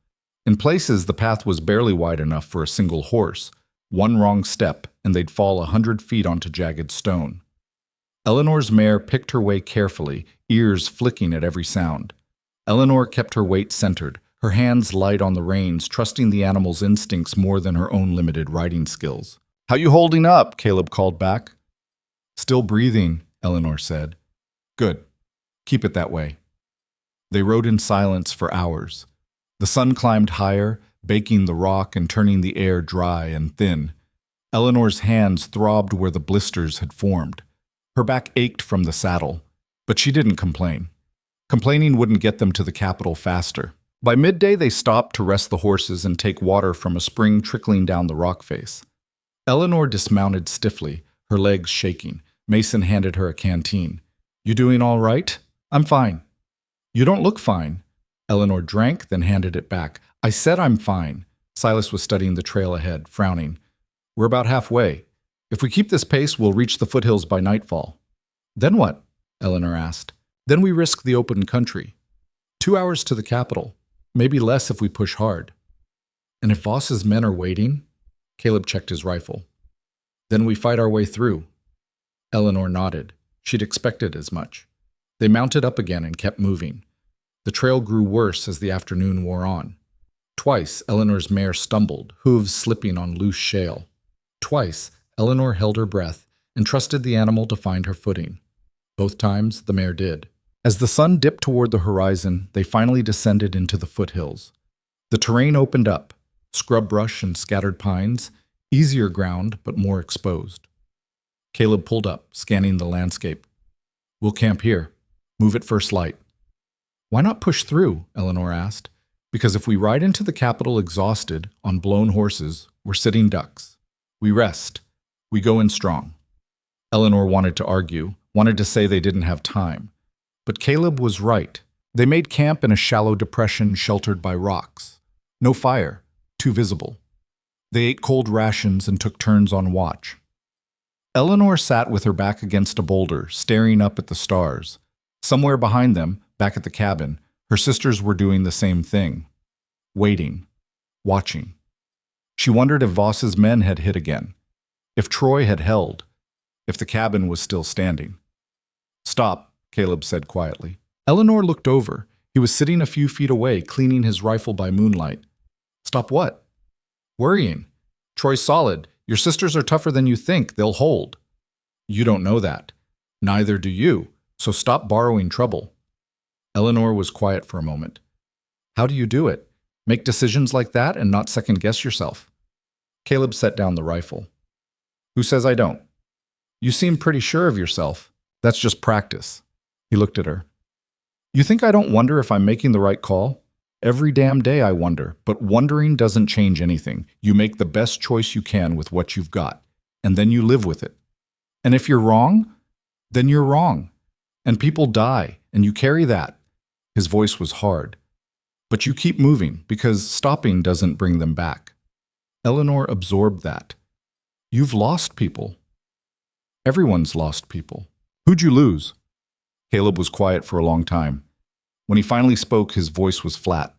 In places, the path was barely wide enough for a single horse. One wrong step, and they'd fall 100 feet onto jagged stone. Eleanor's mare picked her way carefully, ears flicking at every sound. Eleanor kept her weight centered, her hands light on the reins, trusting the animal's instincts more than her own limited riding skills. How you holding up? Caleb called back. Still breathing, Eleanor said. Good. Keep it that way. They rode in silence for hours. The sun climbed higher, baking the rock and turning the air dry and thin. Eleanor's hands throbbed where the blisters had formed. Her back ached from the saddle, but she didn't complain. Complaining wouldn't get them to the capital faster. By midday, they stopped to rest the horses and take water from a spring trickling down the rock face. Eleanor dismounted stiffly, her legs shaking. Mason handed her a canteen. You doing all right? I'm fine. You don't look fine. Eleanor drank, then handed it back. I said I'm fine. Silas was studying the trail ahead, frowning. We're about halfway. If we keep this pace, we'll reach the foothills by nightfall. Then what? Eleanor asked. Then we risk the open country. 2 hours to the capital. Maybe less if we push hard. And if Voss's men are waiting? Caleb checked his rifle. Then we fight our way through. Eleanor nodded. She'd expected as much. They mounted up again and kept moving. The trail grew worse as the afternoon wore on. Twice, Eleanor's mare stumbled, hooves slipping on loose shale. Twice, Eleanor held her breath and trusted the animal to find her footing. Both times, the mare did. As the sun dipped toward the horizon, they finally descended into the foothills. The terrain opened up, scrub brush and scattered pines, easier ground but more exposed. Caleb pulled up, scanning the landscape. We'll camp here. Move at first light. Why not push through? Eleanor asked. Because if we ride into the capital exhausted, on blown horses, we're sitting ducks. We rest. We go in strong. Eleanor wanted to argue, wanted to say they didn't have time. But Caleb was right. They made camp in a shallow depression sheltered by rocks. No fire, too visible. They ate cold rations and took turns on watch. Eleanor sat with her back against a boulder, staring up at the stars. Somewhere behind them, back at the cabin, her sisters were doing the same thing. Waiting. Watching. She wondered if Voss's men had hit again. If Troy had held. If the cabin was still standing. "Stop," Caleb said quietly. Eleanor looked over. He was sitting a few feet away, cleaning his rifle by moonlight. "Stop what?" "Worrying. Troy's solid. Your sisters are tougher than you think. They'll hold." "You don't know that. Neither do you. So stop borrowing trouble." Eleanor was quiet for a moment. "How do you do it? Make decisions like that and not second-guess yourself?" Caleb set down the rifle. "Who says I don't? You seem pretty sure of yourself. That's just practice." He looked at her. "You think I don't wonder if I'm making the right call? Every damn day I wonder, but wondering doesn't change anything. You make the best choice you can with what you've got, and then you live with it. And if you're wrong, then you're wrong. And people die, and you carry that." His voice was hard. "But you keep moving, because stopping doesn't bring them back." Eleanor absorbed that. "You've lost people. Everyone's lost people. Who'd you lose?" Caleb was quiet for a long time. When he finally spoke, his voice was flat.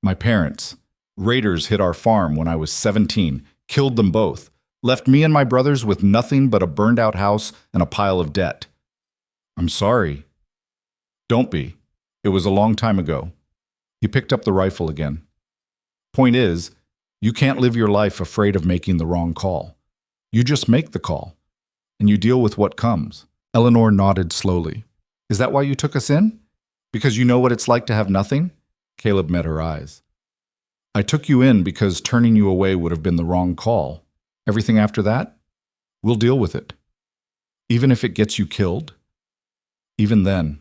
"My parents. Raiders hit our farm when I was 17, killed them both, left me and my brothers with nothing but a burned-out house and a pile of debt." "I'm sorry." "Don't be. It was a long time ago." He picked up the rifle again. "Point is, you can't live your life afraid of making the wrong call. You just make the call, and you deal with what comes." Eleanor nodded slowly. "Is that why you took us in? Because you know what it's like to have nothing?" Caleb met her eyes. "I took you in because turning you away would have been the wrong call. Everything after that? We'll deal with it. Even if it gets you killed? Even then."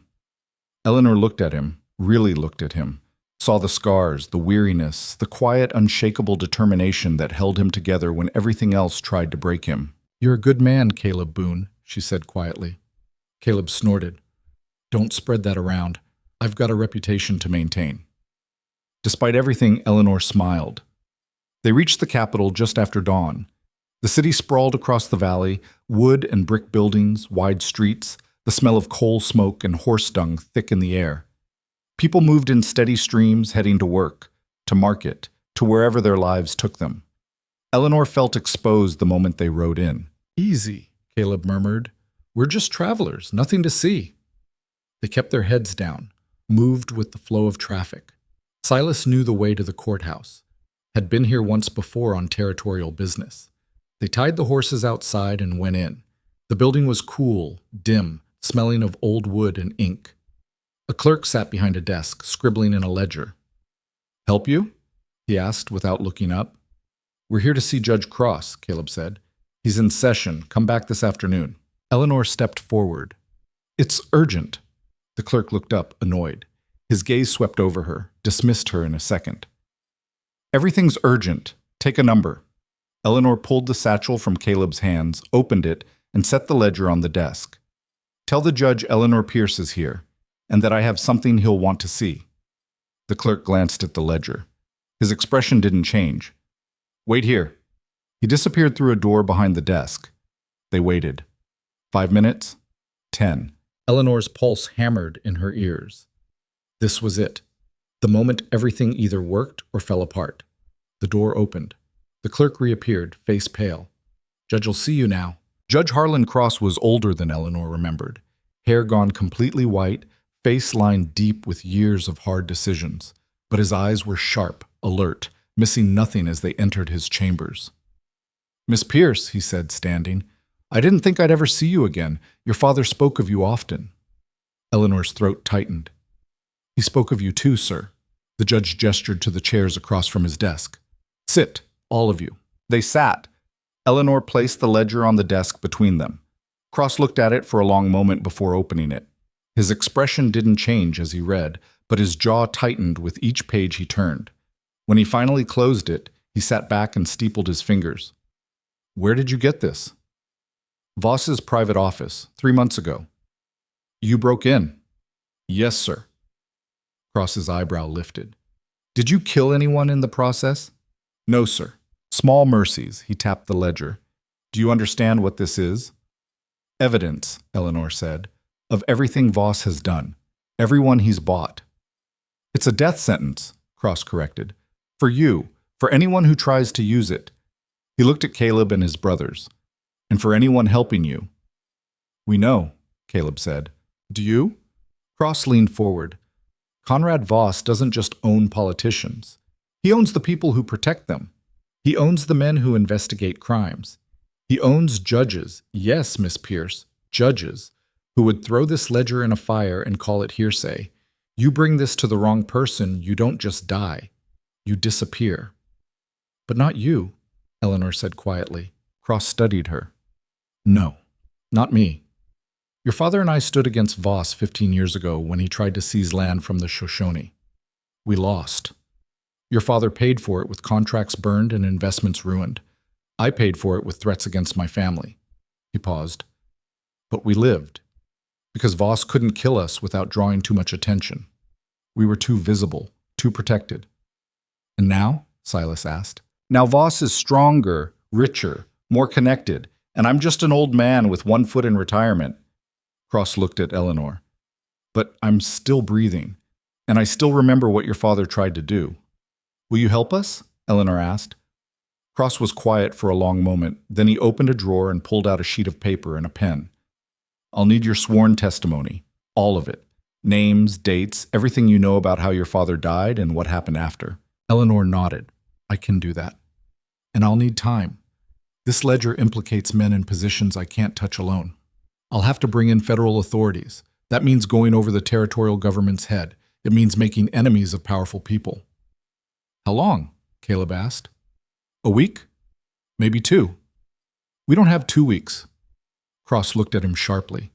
Eleanor looked at him, really looked at him, saw the scars, the weariness, the quiet, unshakable determination that held him together when everything else tried to break him. "You're a good man, Caleb Boone," she said quietly. Caleb snorted. "Don't spread that around. I've got a reputation to maintain." Despite everything, Eleanor smiled. They reached the capital just after dawn. The city sprawled across the valley, wood and brick buildings, wide streets, the smell of coal smoke and horse dung thick in the air. People moved in steady streams, heading to work, to market, to wherever their lives took them. Eleanor felt exposed the moment they rode in. "Easy," Caleb murmured. "We're just travelers, nothing to see." They kept their heads down, moved with the flow of traffic. Silas knew the way to the courthouse, had been here once before on territorial business. They tied the horses outside and went in. The building was cool, dim, smelling of old wood and ink. A clerk sat behind a desk, scribbling in a ledger. "Help you?" he asked without looking up. "We're here to see Judge Cross," Caleb said. "He's in session. Come back this afternoon." Eleanor stepped forward. "It's urgent." The clerk looked up, annoyed. His gaze swept over her, dismissed her in a second. "Everything's urgent. Take a number." Eleanor pulled the satchel from Caleb's hands, opened it, and set the ledger on the desk. "Tell the judge Eleanor Pierce is here, and that I have something he'll want to see." The clerk glanced at the ledger. His expression didn't change. "Wait here." He disappeared through a door behind the desk. They waited. 5 minutes? 10. Eleanor's pulse hammered in her ears. This was it. The moment everything either worked or fell apart. The door opened. The clerk reappeared, face pale. "Judge'll see you now." Judge Harlan Cross was older than Eleanor remembered. Hair gone completely white, face lined deep with years of hard decisions. But his eyes were sharp, alert, missing nothing as they entered his chambers. "Miss Pierce," he said, standing, "I didn't think I'd ever see you again. Your father spoke of you often." Eleanor's throat tightened. "He spoke of you too, sir." The judge gestured to the chairs across from his desk. "Sit, all of you." They sat. Eleanor placed the ledger on the desk between them. Cross looked at it for a long moment before opening it. His expression didn't change as he read, but his jaw tightened with each page he turned. When he finally closed it, he sat back and steepled his fingers. "Where did you get this?" "Voss's private office, 3 months ago." "You broke in?" "Yes, sir." Cross's eyebrow lifted. "Did you kill anyone in the process?" "No, sir. Small mercies," he tapped the ledger. Do you understand what this is? Evidence, Eleanor said, of everything Voss has done, everyone he's bought. It's a death sentence, Cross corrected. For you, for anyone who tries to use it. He looked at Caleb and his brothers. And for anyone helping you. We know, Caleb said. Do you? Cross leaned forward. Conrad Voss doesn't just own politicians. He owns the people who protect them. He owns the men who investigate crimes. He owns judges, yes, Miss Pierce, judges, who would throw this ledger in a fire and call it hearsay. You bring this to the wrong person, you don't just die. You disappear. But not you, Eleanor said quietly. Cross studied her. No, not me. Your father and I stood against Voss 15 years ago when he tried to seize land from the Shoshone. We lost. Your father paid for it with contracts burned and investments ruined. I paid for it with threats against my family. He paused. But we lived. Because Voss couldn't kill us without drawing too much attention. We were too visible, too protected. And now? Silas asked. Now Voss is stronger, richer, more connected, and I'm just an old man with one foot in retirement. Cross looked at Eleanor. But I'm still breathing, and I still remember what your father tried to do. Will you help us? Eleanor asked. Cross was quiet for a long moment, then he opened a drawer and pulled out a sheet of paper and a pen. I'll need your sworn testimony, all of it. Names, dates, everything you know about how your father died and what happened after. Eleanor nodded. I can do that. And I'll need time. This ledger implicates men in positions I can't touch alone. I'll have to bring in federal authorities. That means going over the territorial government's head. It means making enemies of powerful people. How long? Caleb asked. A week? Maybe 2. We don't have 2 weeks. Cross looked at him sharply.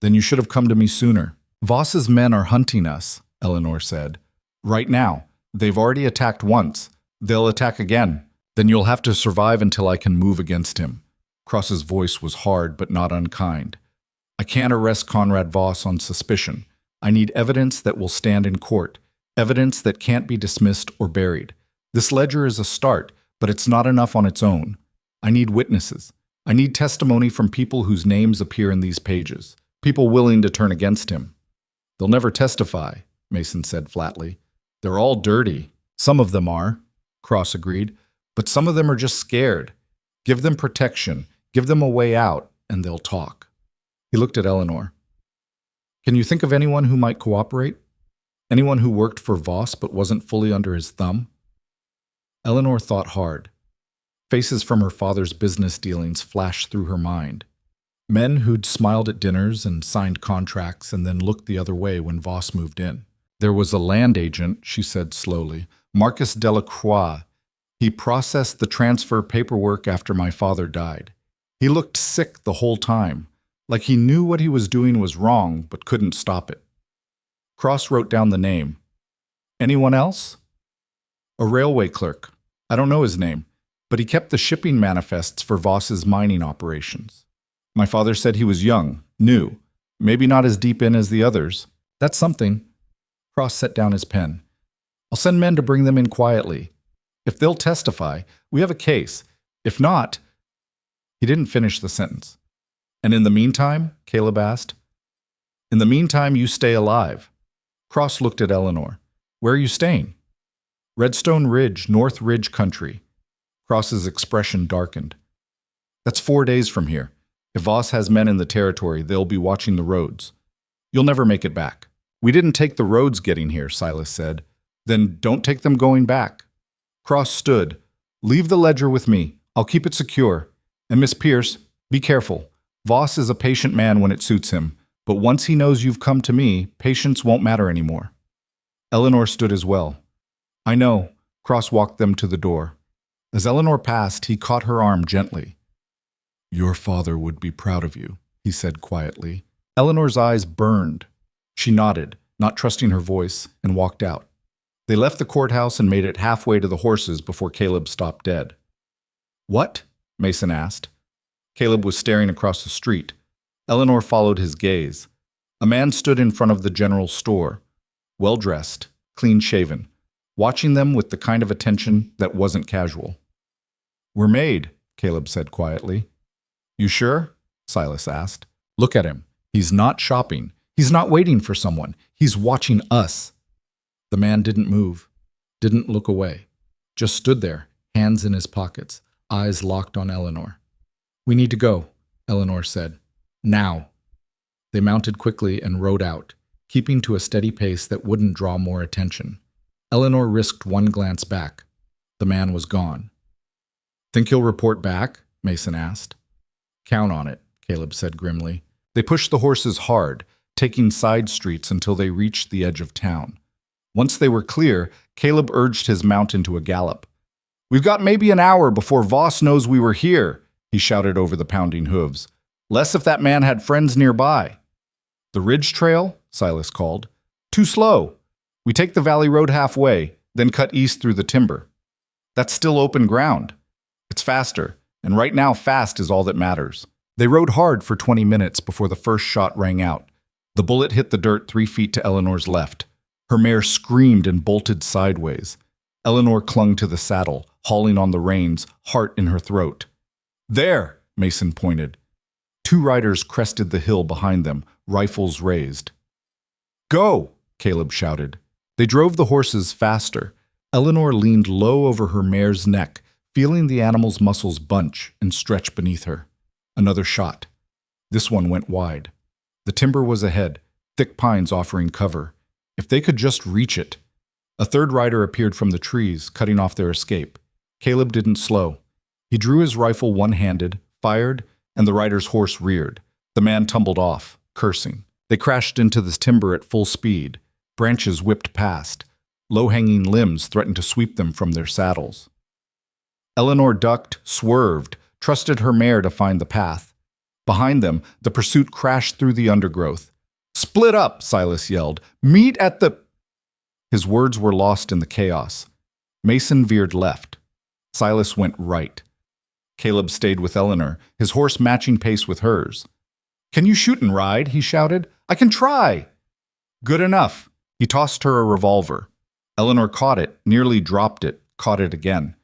Then you should have come to me sooner. Voss's men are hunting us, Eleanor said. Right now. They've already attacked once. They'll attack again. Then you'll have to survive until I can move against him. Cross's voice was hard but not unkind. I can't arrest Conrad Voss on suspicion. I need evidence that will stand in court, evidence that can't be dismissed or buried. This ledger is a start, but it's not enough on its own. I need witnesses. I need testimony from people whose names appear in these pages, people willing to turn against him. They'll never testify, Mason said flatly. They're all dirty. Some of them are, Cross agreed, but some of them are just scared. Give them protection, give them a way out, and they'll talk. He looked at Eleanor. Can you think of anyone who might cooperate? Anyone who worked for Voss but wasn't fully under his thumb? Eleanor thought hard. Faces from her father's business dealings flashed through her mind. Men who'd smiled at dinners and signed contracts and then looked the other way when Voss moved in. There was a land agent, she said slowly, Marcus Delacroix. He processed the transfer paperwork after my father died. He looked sick the whole time, like he knew what he was doing was wrong but couldn't stop it. Cross wrote down the name. Anyone else? A railway clerk. I don't know his name, but he kept the shipping manifests for Voss's mining operations. My father said he was young, new, maybe not as deep in as the others. That's something. Cross set down his pen. I'll send men to bring them in quietly. If they'll testify, we have a case. If not, he didn't finish the sentence. And in the meantime, Caleb asked. In the meantime, you stay alive. Cross looked at Eleanor. Where are you staying? Redstone Ridge, North Ridge Country. Cross's expression darkened. That's 4 days from here. If Voss has men in the territory, they'll be watching the roads. You'll never make it back. We didn't take the roads getting here, Silas said. Then don't take them going back. Cross stood. Leave the ledger with me. I'll keep it secure. And Miss Pierce, be careful. Voss is a patient man when it suits him, but once he knows you've come to me, patience won't matter anymore. Eleanor stood as well. I know. Cross walked them to the door. As Eleanor passed, he caught her arm gently. Your father would be proud of you, he said quietly. Eleanor's eyes burned. She nodded, not trusting her voice, and walked out. They left the courthouse and made it halfway to the horses before Caleb stopped dead. What? Mason asked. Caleb was staring across the street. Eleanor followed his gaze. A man stood in front of the general store, well-dressed, clean-shaven, watching them with the kind of attention that wasn't casual. We're made, Caleb said quietly. You sure? Silas asked. Look at him. He's not shopping. He's not waiting for someone. He's watching us. The man didn't move, didn't look away, just stood there, hands in his pockets, eyes locked on Eleanor. We need to go, Eleanor said. Now. They mounted quickly and rode out, keeping to a steady pace that wouldn't draw more attention. Eleanor risked one glance back. The man was gone. Think he'll report back? Mason asked. Count on it, Caleb said grimly. They pushed the horses hard, taking side streets until they reached the edge of town. Once they were clear, Caleb urged his mount into a gallop. We've got maybe an hour before Voss knows we were here, he shouted over the pounding hooves. Less if that man had friends nearby. The ridge trail? Silas called. Too slow. We take the valley road halfway, then cut east through the timber. That's still open ground. It's faster, and right now fast is all that matters. They rode hard for 20 minutes before the first shot rang out. The bullet hit the dirt 3 feet to Eleanor's left. Her mare screamed and bolted sideways. Eleanor clung to the saddle, hauling on the reins, heart in her throat. There, Mason pointed. 2 riders crested the hill behind them, rifles raised. Go, Caleb shouted. They drove the horses faster. Eleanor leaned low over her mare's neck, feeling the animal's muscles bunch and stretch beneath her. Another shot. This one went wide. The timber was ahead, thick pines offering cover. If they could just reach it. A third rider appeared from the trees, cutting off their escape. Caleb didn't slow. He drew his rifle one-handed, fired, and the rider's horse reared. The man tumbled off, cursing. They crashed into the timber at full speed. Branches whipped past. Low-hanging limbs threatened to sweep them from their saddles. Eleanor ducked, swerved, trusted her mare to find the path. Behind them, the pursuit crashed through the undergrowth. Split up, Silas yelled. Meet at the... His words were lost in the chaos. Mason veered left. Silas went right. Caleb stayed with Eleanor, his horse matching pace with hers. Can you shoot and ride? He shouted. I can try. Good enough. He tossed her a revolver. Eleanor caught it, nearly dropped it, caught it again.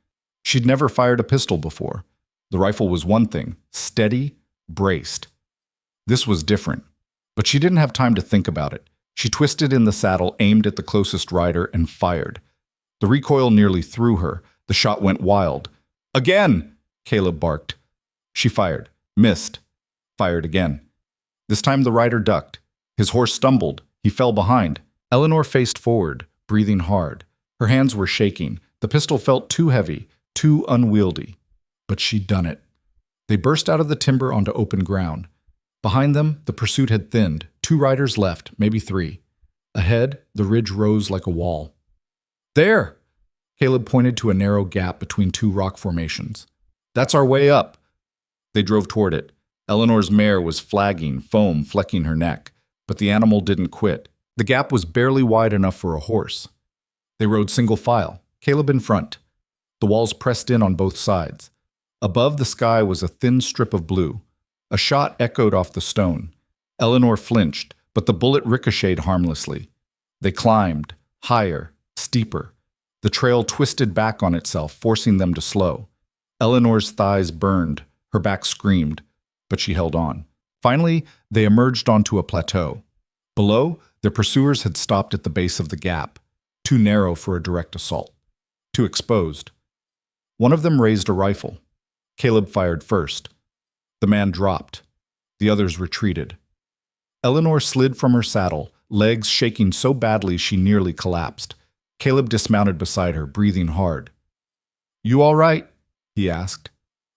She'd never fired a pistol before. The rifle was one thing, steady, braced. This was different. But she didn't have time to think about it. She twisted in the saddle, aimed at the closest rider, and fired. The recoil nearly threw her. The shot went wild. Again! Caleb barked. She fired, missed, fired again. This time the rider ducked. His horse stumbled. He fell behind. Eleanor faced forward, breathing hard. Her hands were shaking. The pistol felt too heavy, too unwieldy. But she'd done it. They burst out of the timber onto open ground. Behind them, the pursuit had thinned. 2 riders left, maybe 3. Ahead, the ridge rose like a wall. There! Caleb pointed to a narrow gap between 2 rock formations. That's our way up. They drove toward it. Eleanor's mare was flagging, foam flecking her neck, but the animal didn't quit. The gap was barely wide enough for a horse. They rode single file, Caleb in front. The walls pressed in on both sides. Above the sky was a thin strip of blue. A shot echoed off the stone. Eleanor flinched, but the bullet ricocheted harmlessly. They climbed, higher, steeper. The trail twisted back on itself, forcing them to slow. Eleanor's thighs burned, her back screamed, but she held on. Finally, they emerged onto a plateau. Below, their pursuers had stopped at the base of the gap, too narrow for a direct assault, too exposed. One of them raised a rifle. Caleb fired first. The man dropped. The others retreated. Eleanor slid from her saddle, legs shaking so badly she nearly collapsed. Caleb dismounted beside her, breathing hard. You all right? He asked.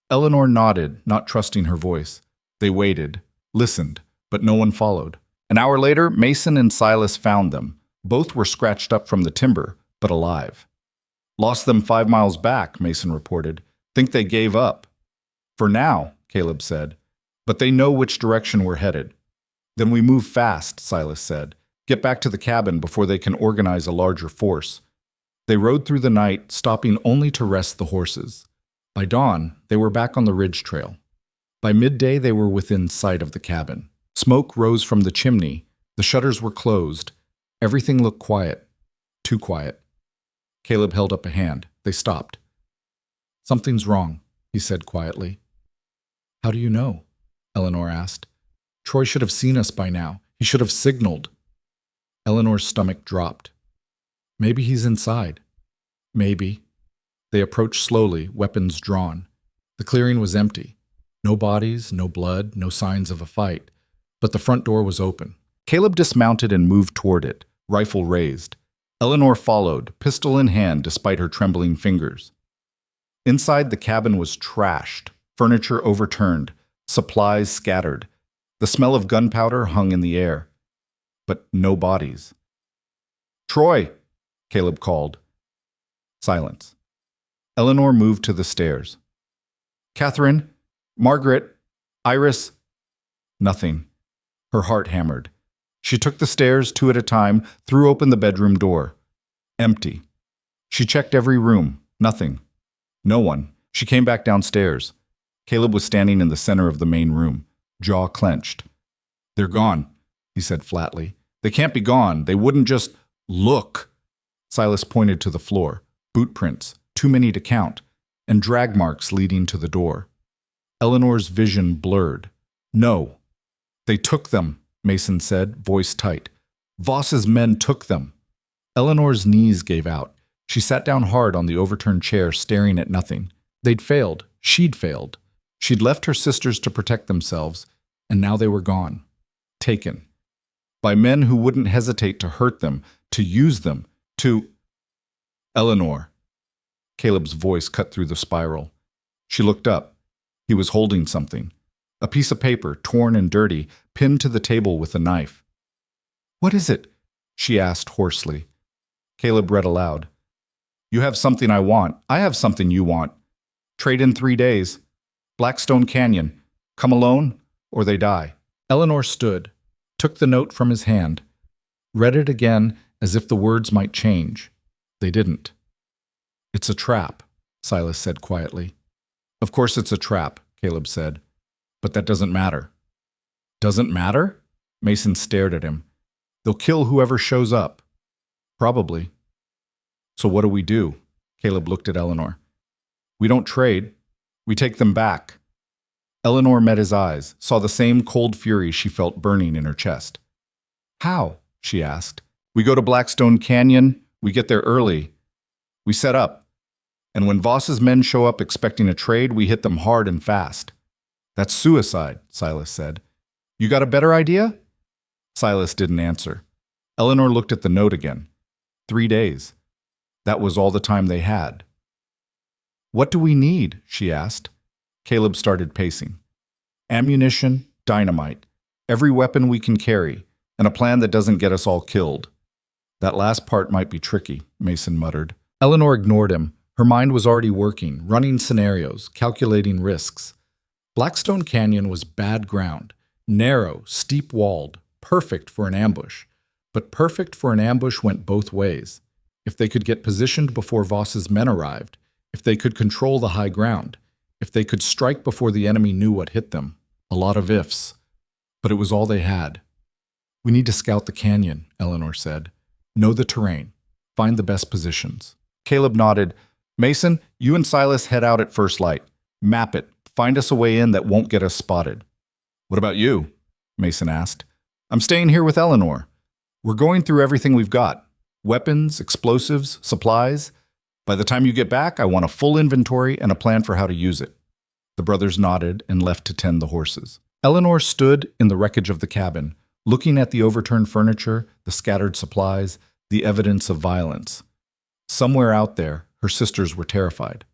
Eleanor nodded, not trusting her voice. They waited, listened, but no one followed. An hour later, Mason and Silas found them. Both were scratched up from the timber, but alive. Lost them 5 miles back, Mason reported. Think they gave up. For now, Caleb said, but they know which direction we're headed. Then we move fast, Silas said. Get back to the cabin before they can organize a larger force. They rode through the night, stopping only to rest the horses. By dawn, they were back on the ridge trail. By midday, they were within sight of the cabin. Smoke rose from the chimney. The shutters were closed. Everything looked quiet. Too quiet. Caleb held up a hand. They stopped. Something's wrong, he said quietly. How do you know? Eleanor asked. Troy should have seen us by now. He should have signaled. Eleanor's stomach dropped. Maybe he's inside. Maybe. They approached slowly, weapons drawn. The clearing was empty. No bodies, no blood, no signs of a fight. But the front door was open. Caleb dismounted and moved toward it, rifle raised. Eleanor followed, pistol in hand despite her trembling fingers. Inside, the cabin was trashed, furniture overturned, supplies scattered. The smell of gunpowder hung in the air. But no bodies. Troy, Caleb called. Silence. Eleanor moved to the stairs. Catherine, Margaret, Iris. Nothing. Her heart hammered. She took the stairs 2 at a time, threw open the bedroom door. Empty. She checked every room. Nothing. No one. She came back downstairs. Caleb was standing in the center of the main room, jaw clenched. They're gone, he said flatly. They can't be gone. They wouldn't just look. Silas pointed to the floor. Boot prints, too many to count, and drag marks leading to the door. Eleanor's vision blurred. No. They took them, Mason said, voice tight. Voss's men took them. Eleanor's knees gave out. She sat down hard on the overturned chair, staring at nothing. They'd failed. She'd failed. She'd left her sisters to protect themselves, and now they were gone. Taken. By men who wouldn't hesitate to hurt them, to use them, to... Eleanor. Caleb's voice cut through the spiral. She looked up. He was holding something. A piece of paper, torn and dirty, pinned to the table with a knife. What is it? She asked hoarsely. Caleb read aloud. You have something I want. I have something you want. Trade in 3 days. Blackstone Canyon. Come alone, or they die. Eleanor stood, took the note from his hand, read it again as if the words might change. They didn't. It's a trap, Silas said quietly. Of course it's a trap, Caleb said. But that doesn't matter. Doesn't matter? Mason stared at him. They'll kill whoever shows up. Probably. So what do? Caleb looked at Eleanor. We don't trade. We take them back. Eleanor met his eyes, saw the same cold fury she felt burning in her chest. How? She asked. We go to Blackstone Canyon. We get there early. We set up. And when Voss's men show up expecting a trade, we hit them hard and fast. That's suicide, Silas said. You got a better idea? Silas didn't answer. Eleanor looked at the note again. 3 days. That was all the time they had. What do we need? She asked. Caleb started pacing. Ammunition, dynamite, every weapon we can carry, and a plan that doesn't get us all killed. That last part might be tricky, Mason muttered. Eleanor ignored him. Her mind was already working, running scenarios, calculating risks. Blackstone Canyon was bad ground, narrow, steep-walled, perfect for an ambush. But perfect for an ambush went both ways. If they could get positioned before Voss's men arrived, if they could control the high ground, if they could strike before the enemy knew what hit them. A lot of ifs. But it was all they had. We need to scout the canyon, Eleanor said. Know the terrain. Find the best positions. Caleb nodded. Mason, you and Silas head out at first light. Map it. Find us a way in that won't get us spotted. What about you? Mason asked. I'm staying here with Eleanor. We're going through everything we've got. Weapons, explosives, supplies. By the time you get back, I want a full inventory and a plan for how to use it. The brothers nodded and left to tend the horses. Eleanor stood in the wreckage of the cabin, looking at the overturned furniture, the scattered supplies, the evidence of violence. Somewhere out there, her sisters were terrified.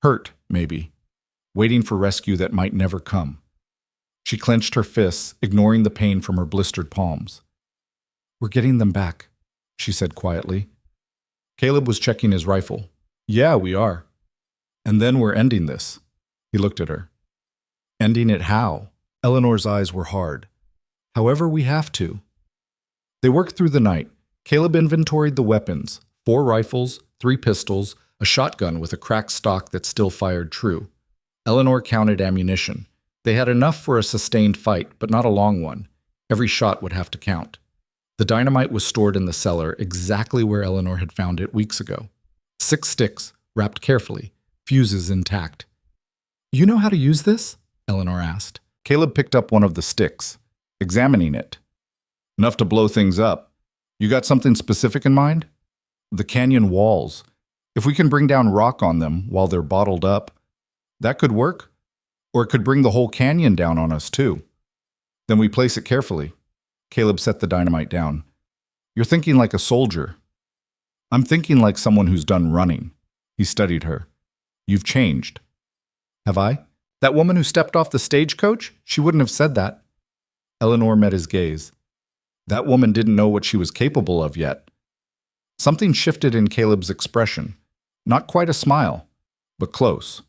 Hurt, maybe. Waiting for rescue that might never come. She clenched her fists, ignoring the pain from her blistered palms. We're getting them back, she said quietly. Caleb was checking his rifle. Yeah, we are. And then we're ending this. He looked at her. Ending it how? Eleanor's eyes were hard. However we have to. They worked through the night. Caleb inventoried the weapons. 4 rifles, 3 pistols, a shotgun with a cracked stock that still fired true. Eleanor counted ammunition. They had enough for a sustained fight, but not a long one. Every shot would have to count. The dynamite was stored in the cellar, exactly where Eleanor had found it weeks ago. 6 sticks, wrapped carefully, fuses intact. You know how to use this? Eleanor asked. Caleb picked up one of the sticks, examining it. Enough to blow things up. You got something specific in mind? The canyon walls. If we can bring down rock on them while they're bottled up, that could work. Or it could bring the whole canyon down on us, too. Then we place it carefully. Caleb set the dynamite down. You're thinking like a soldier. I'm thinking like someone who's done running. He studied her. You've changed. Have I? That woman who stepped off the stagecoach? She wouldn't have said that. Eleanor met his gaze. That woman didn't know what she was capable of yet. Something shifted in Caleb's expression. Not quite a smile, but close.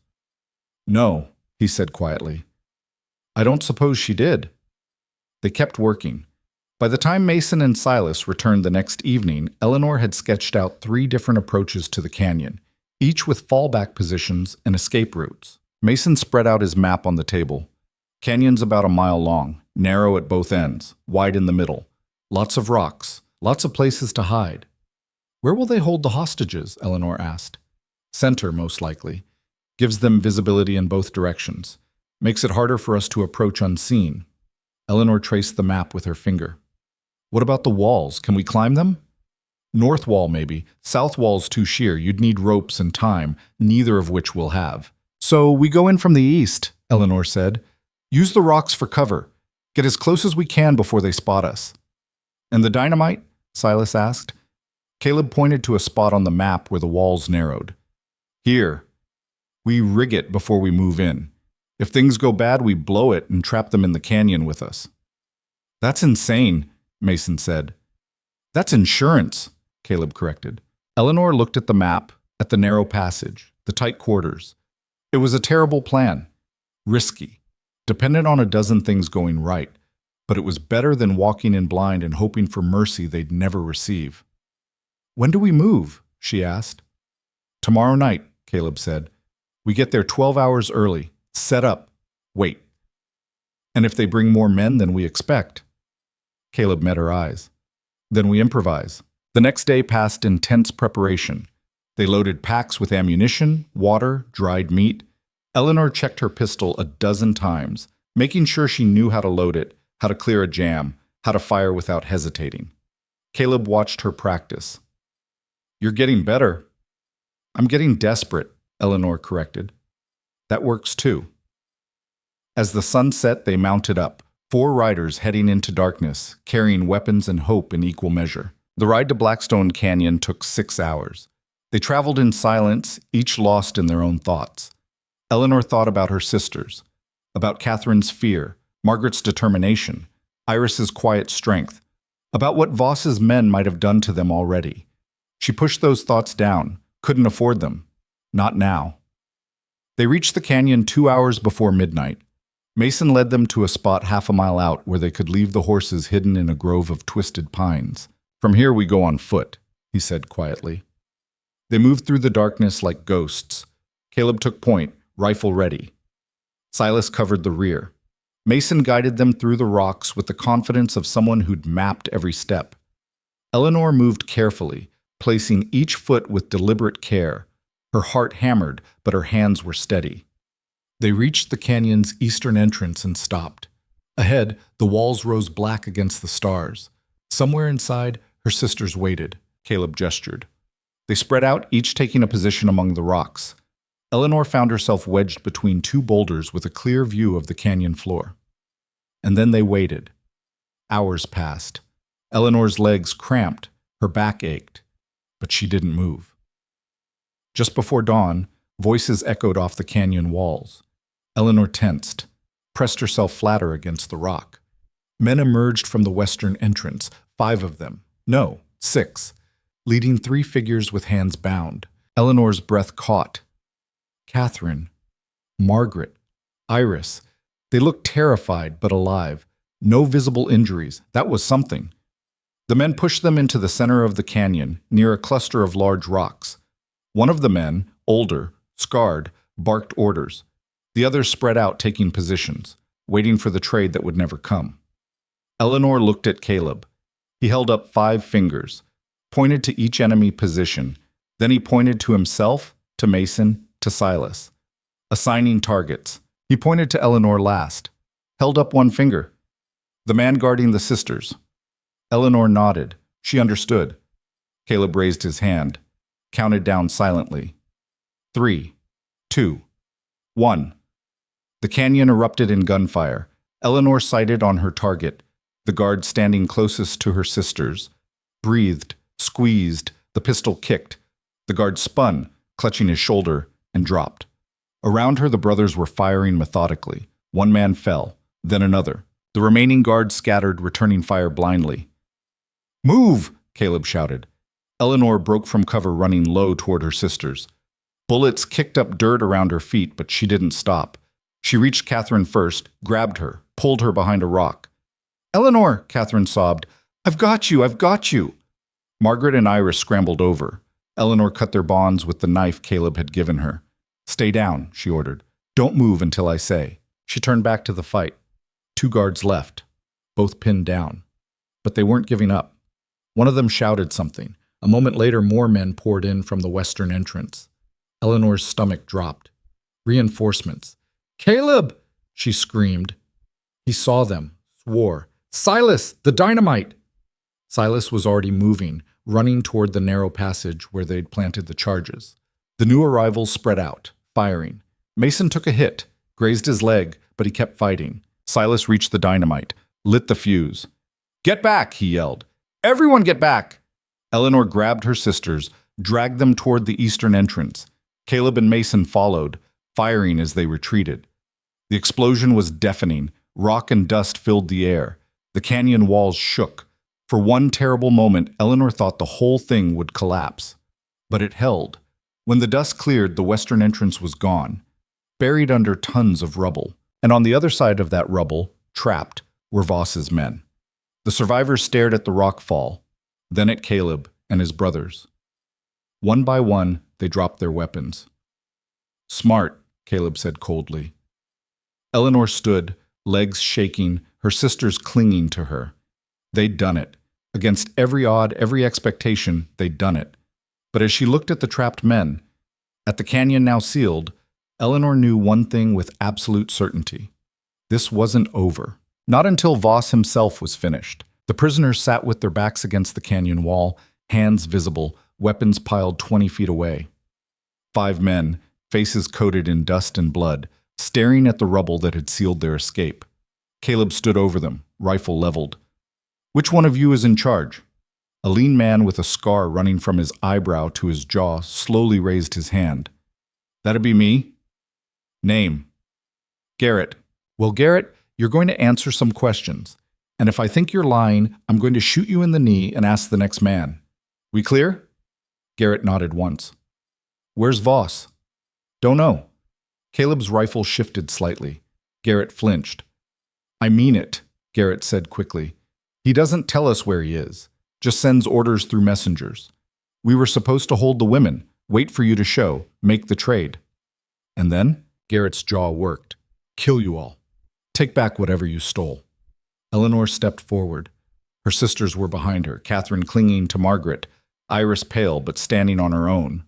No, he said quietly. I don't suppose she did. They kept working. By the time Mason and Silas returned the next evening, Eleanor had sketched out 3 different approaches to the canyon, each with fallback positions and escape routes. Mason spread out his map on the table. Canyon's about a mile long, narrow at both ends, wide in the middle. Lots of rocks, lots of places to hide. Where will they hold the hostages? Eleanor asked. Center, most likely. Gives them visibility in both directions. Makes it harder for us to approach unseen. Eleanor traced the map with her finger. What about the walls? Can we climb them? North wall, maybe. South wall's too sheer. You'd need ropes and time, neither of which we'll have. So we go in from the east, Eleanor said. Use the rocks for cover. Get as close as we can before they spot us. And the dynamite? Silas asked. Caleb pointed to a spot on the map where the walls narrowed. Here. We rig it before we move in. If things go bad, we blow it and trap them in the canyon with us. That's insane, Mason said. That's insurance, Caleb corrected. Eleanor looked at the map, at the narrow passage, the tight quarters. It was a terrible plan. Risky. Dependent on a dozen things going right. But it was better than walking in blind and hoping for mercy they'd never receive. When do we move? She asked. Tomorrow night, Caleb said. We get there 12 hours early. Set up. Wait. And if they bring more men than we expect? Caleb met her eyes. Then we improvise. The next day passed in tense preparation. They loaded packs with ammunition, water, dried meat. Eleanor checked her pistol a dozen times, making sure she knew how to load it, how to clear a jam, how to fire without hesitating. Caleb watched her practice. You're getting better. I'm getting desperate, Eleanor corrected. That works too. As the sun set, they mounted up, 4 riders heading into darkness, carrying weapons and hope in equal measure. The ride to Blackstone Canyon took 6 hours. They traveled in silence, each lost in their own thoughts. Eleanor thought about her sisters, about Catherine's fear, Margaret's determination, Iris's quiet strength, about what Voss's men might have done to them already. She pushed those thoughts down, couldn't afford them. Not now. They reached the canyon 2 hours before midnight. Mason led them to a spot half a mile out where they could leave the horses hidden in a grove of twisted pines. From here we go on foot, he said quietly. They moved through the darkness like ghosts. Caleb took point, rifle ready. Silas covered the rear. Mason guided them through the rocks with the confidence of someone who'd mapped every step. Eleanor moved carefully, placing each foot with deliberate care. Her heart hammered, but her hands were steady. They reached the canyon's eastern entrance and stopped. Ahead, the walls rose black against the stars. Somewhere inside, her sisters waited. Caleb gestured. They spread out, each taking a position among the rocks. Eleanor found herself wedged between 2 boulders with a clear view of the canyon floor. And then they waited. Hours passed. Eleanor's legs cramped, her back ached, but she didn't move. Just before dawn, voices echoed off the canyon walls. Eleanor tensed, pressed herself flatter against the rock. Men emerged from the western entrance, 5 of them. No, 6. Leading 3 figures with hands bound. Eleanor's breath caught. Catherine, Margaret, Iris. They looked terrified but alive. No visible injuries. That was something. The men pushed them into the center of the canyon, near a cluster of large rocks. One of the men, older, scarred, barked orders. The others spread out, taking positions, waiting for the trade that would never come. Eleanor looked at Caleb. He held up 5 fingers, pointed to each enemy position. Then he pointed to himself, to Mason, to Silas, assigning targets. He pointed to Eleanor last. held up one finger. The man guarding the sisters. Eleanor nodded. She understood. Caleb raised his hand, counted down silently. 3, 2, 1. The canyon erupted in gunfire. Eleanor sighted on her target, the guard standing closest to her sisters. Breathed, squeezed, the pistol kicked. The guard spun, clutching his shoulder, and dropped. Around her, the brothers were firing methodically. One man fell, then another. The remaining guards scattered, returning fire blindly. "Move!" Caleb shouted. Eleanor broke from cover, running low toward her sisters. Bullets kicked up dirt around her feet, but she didn't stop. She reached Catherine first, grabbed her, pulled her behind a rock. "Eleanor," Catherine sobbed, "I've got you, I've got you." Margaret and Iris scrambled over. Eleanor cut their bonds with the knife Caleb had given her. "Stay down," she ordered. "Don't move until I say." She turned back to the fight. 2 guards left, both pinned down. But they weren't giving up. One of them shouted something. A moment later, more men poured in from the western entrance. Eleanor's stomach dropped. Reinforcements. "Caleb!" she screamed. He saw them, swore. "Silas, the dynamite!" Silas was already moving, running toward the narrow passage where they'd planted the charges. The new arrivals spread out, firing. Mason took a hit, grazed his leg, but he kept fighting. Silas reached the dynamite, lit the fuse. "Get back!" he yelled. "Everyone get back!" Eleanor grabbed her sisters, dragged them toward the eastern entrance. Caleb and Mason followed, firing as they retreated. The explosion was deafening. Rock and dust filled the air. The canyon walls shook. For one terrible moment, Eleanor thought the whole thing would collapse. But it held. When the dust cleared, the western entrance was gone, buried under tons of rubble. And on the other side of that rubble, trapped, were Voss's men. The survivors stared at the rock fall, then at Caleb and his brothers. One by one, they dropped their weapons. "Smart," Caleb said coldly. Eleanor stood, legs shaking, her sisters clinging to her. They'd done it. Against every odd, every expectation, they'd done it. But as she looked at the trapped men, at the canyon now sealed, Eleanor knew one thing with absolute certainty. This wasn't over. Not until Voss himself was finished. The prisoners sat with their backs against the canyon wall, hands visible, weapons piled 20 feet away. 5 men, faces coated in dust and blood, staring at the rubble that had sealed their escape. Caleb stood over them, rifle leveled. "Which one of you is in charge?" A lean man with a scar running from his eyebrow to his jaw slowly raised his hand. "That'd be me." "Name?" "Garrett." "Well, Garrett, you're going to answer some questions. And if I think you're lying, I'm going to shoot you in the knee and ask the next man. We clear?" Garrett nodded once. "Where's Voss?" "Don't know." Caleb's rifle shifted slightly. Garrett flinched. "I mean it," Garrett said quickly. "He doesn't tell us where he is, just sends orders through messengers. We were supposed to hold the women, wait for you to show, make the trade." "And then?" Garrett's jaw worked. "Kill you all. Take back whatever you stole." Eleanor stepped forward. Her sisters were behind her, Catherine clinging to Margaret, Iris pale but standing on her own.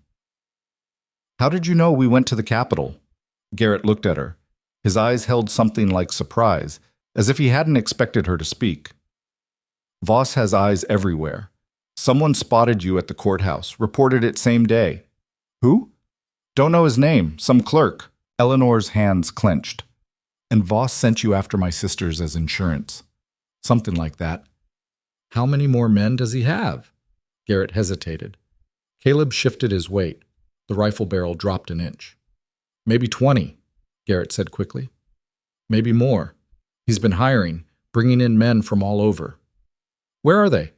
"How did you know we went to the Capitol?" Garrett looked at her. His eyes held something like surprise, as if he hadn't expected her to speak. "Voss has eyes everywhere. Someone spotted you at the courthouse, reported it same day." "Who?" "Don't know his name, some clerk." Eleanor's hands clenched. "And Voss sent you after my sisters as insurance." "Something like that." "How many more men does he have?" Garrett hesitated. Caleb shifted his weight. The rifle barrel dropped an inch. "Maybe 20, Garrett said quickly. "Maybe more. He's been hiring, bringing in men from all over." "Where are they?"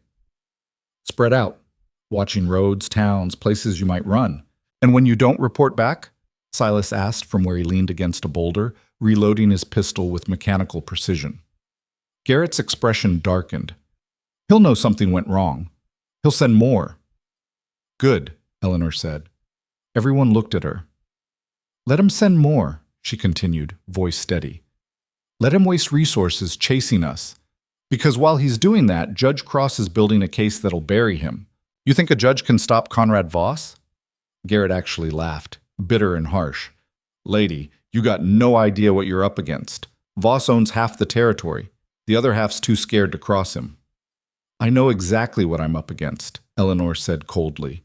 "Spread out, watching roads, towns, places you might run." "And when you don't report back?" Silas asked from where he leaned against a boulder, reloading his pistol with mechanical precision. Garrett's expression darkened. "He'll know something went wrong. He'll send more." "Good," Eleanor said. Everyone looked at her. "Let him send more," she continued, voice steady. "Let him waste resources chasing us. Because while he's doing that, Judge Cross is building a case that'll bury him. You think a judge can stop Conrad Voss?" Garrett actually laughed, bitter and harsh. "Lady, you got no idea what you're up against. Voss owns half the territory. The other half's too scared to cross him. I know exactly what I'm up against, Eleanor said coldly.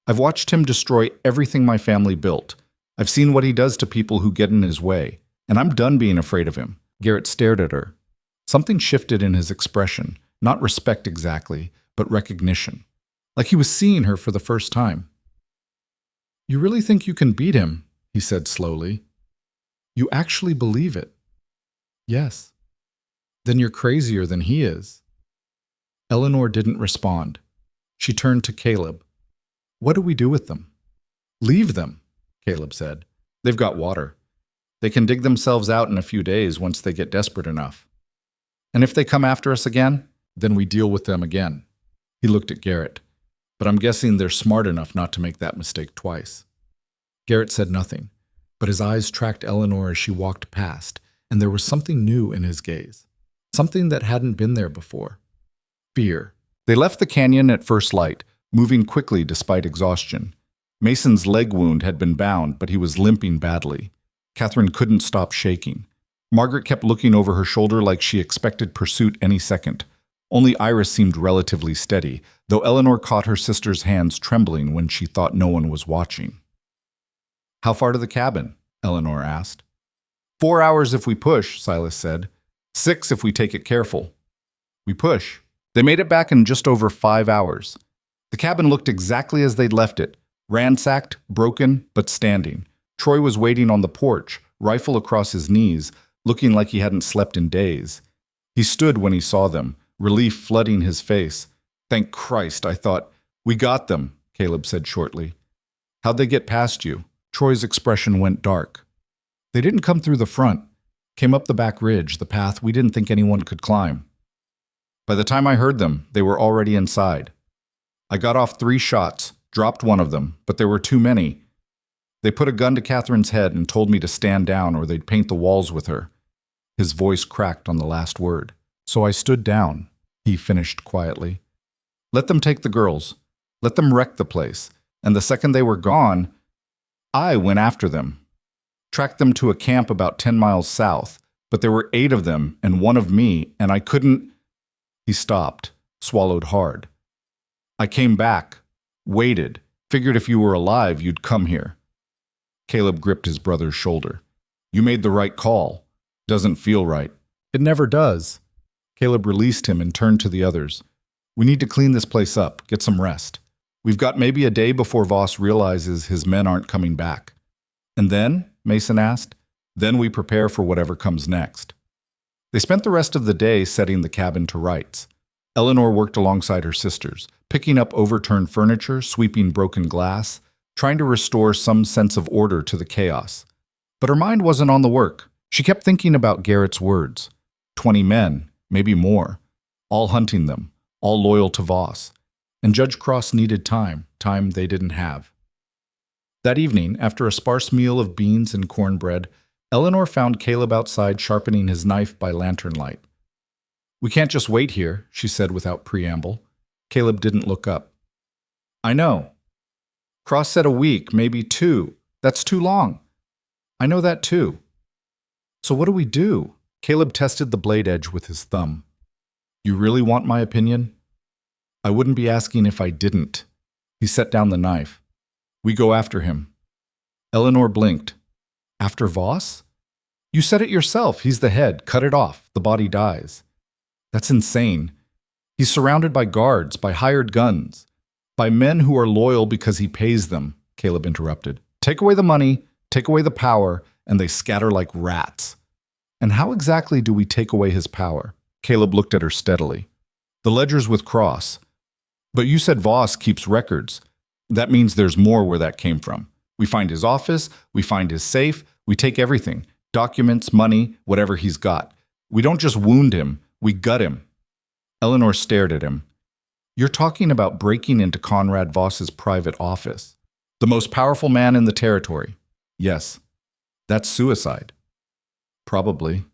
I've watched him destroy everything my family built. I've seen what he does to people who get in his way, and I'm done being afraid of him. Garrett stared at her. Something shifted in his expression, not respect exactly, but recognition. Like he was seeing her for the first time. You really think you can beat him? He said slowly. You actually believe it? Yes. Then you're crazier than he is. Eleanor didn't respond. She turned to Caleb. What do we do with them? Leave them, Caleb said. They've got water. They can dig themselves out in a few days once they get desperate enough. And if they come after us again, then we deal with them again. He looked at Garrett. But I'm guessing they're smart enough not to make that mistake twice. Garrett said nothing, but his eyes tracked Eleanor as she walked past, and there was something new in his gaze. Something that hadn't been there before. Fear. They left the canyon at first light, moving quickly despite exhaustion. Mason's leg wound had been bound, but he was limping badly. Catherine couldn't stop shaking. Margaret kept looking over her shoulder like she expected pursuit any second. Only Iris seemed relatively steady, though Eleanor caught her sister's hands trembling when she thought no one was watching. How far to the cabin? Eleanor asked. 4 hours if we push, Silas said. 6 if we take it careful. We push. They made it back in just over 5 hours. The cabin looked exactly as they'd left it, ransacked, broken, but standing. Troy was waiting on the porch, rifle across his knees, looking like he hadn't slept in days. He stood when he saw them, relief flooding his face. Thank Christ, I thought. We got them, Caleb said shortly. How'd they get past you? Troy's expression went dark. They didn't come through the front. Came up the back ridge, the path we didn't think anyone could climb. By the time I heard them, they were already inside. I got off 3 shots, dropped one of them, but there were too many. They put a gun to Catherine's head and told me to stand down or they'd paint the walls with her. His voice cracked on the last word. So I stood down, he finished quietly. Let them take the girls. Let them wreck the place. And the second they were gone, I went after them. Tracked them to a camp about 10 miles south, but there were 8 of them and 1 of me, and I couldn't... He stopped, swallowed hard. I came back, waited, figured if you were alive, you'd come here. Caleb gripped his brother's shoulder. You made the right call. Doesn't feel right. It never does. Caleb released him and turned to the others. We need to clean this place up, get some rest. We've got maybe a day before Voss realizes his men aren't coming back. And then, Mason asked, then we prepare for whatever comes next. They spent the rest of the day setting the cabin to rights. Eleanor worked alongside her sisters, picking up overturned furniture, sweeping broken glass, trying to restore some sense of order to the chaos. But her mind wasn't on the work. She kept thinking about Garrett's words. 20 men, maybe more, all hunting them, all loyal to Voss. And Judge Cross needed time they didn't have. That evening, after a sparse meal of beans and cornbread, Eleanor found Caleb outside sharpening his knife by lantern light. We can't just wait here, she said without preamble. Caleb didn't look up. I know. Cross said a week, maybe 2. That's too long. I know that too. So what do we do? Caleb tested the blade edge with his thumb. You really want my opinion? I wouldn't be asking if I didn't. He set down the knife. We go after him. Eleanor blinked. After Voss? You said it yourself. He's the head. Cut it off. The body dies. That's insane. He's surrounded by guards, by hired guns, by men who are loyal because he pays them, Caleb interrupted. Take away the money, take away the power, and they scatter like rats. And how exactly do we take away his power? Caleb looked at her steadily. The ledger's with Cross. But you said Voss keeps records. That means there's more where that came from. We find his office, we find his safe, we take everything. Documents, money, whatever he's got. We don't just wound him, we gut him. Eleanor stared at him. You're talking about breaking into Conrad Voss's private office. The most powerful man in the territory. Yes. That's suicide. Probably.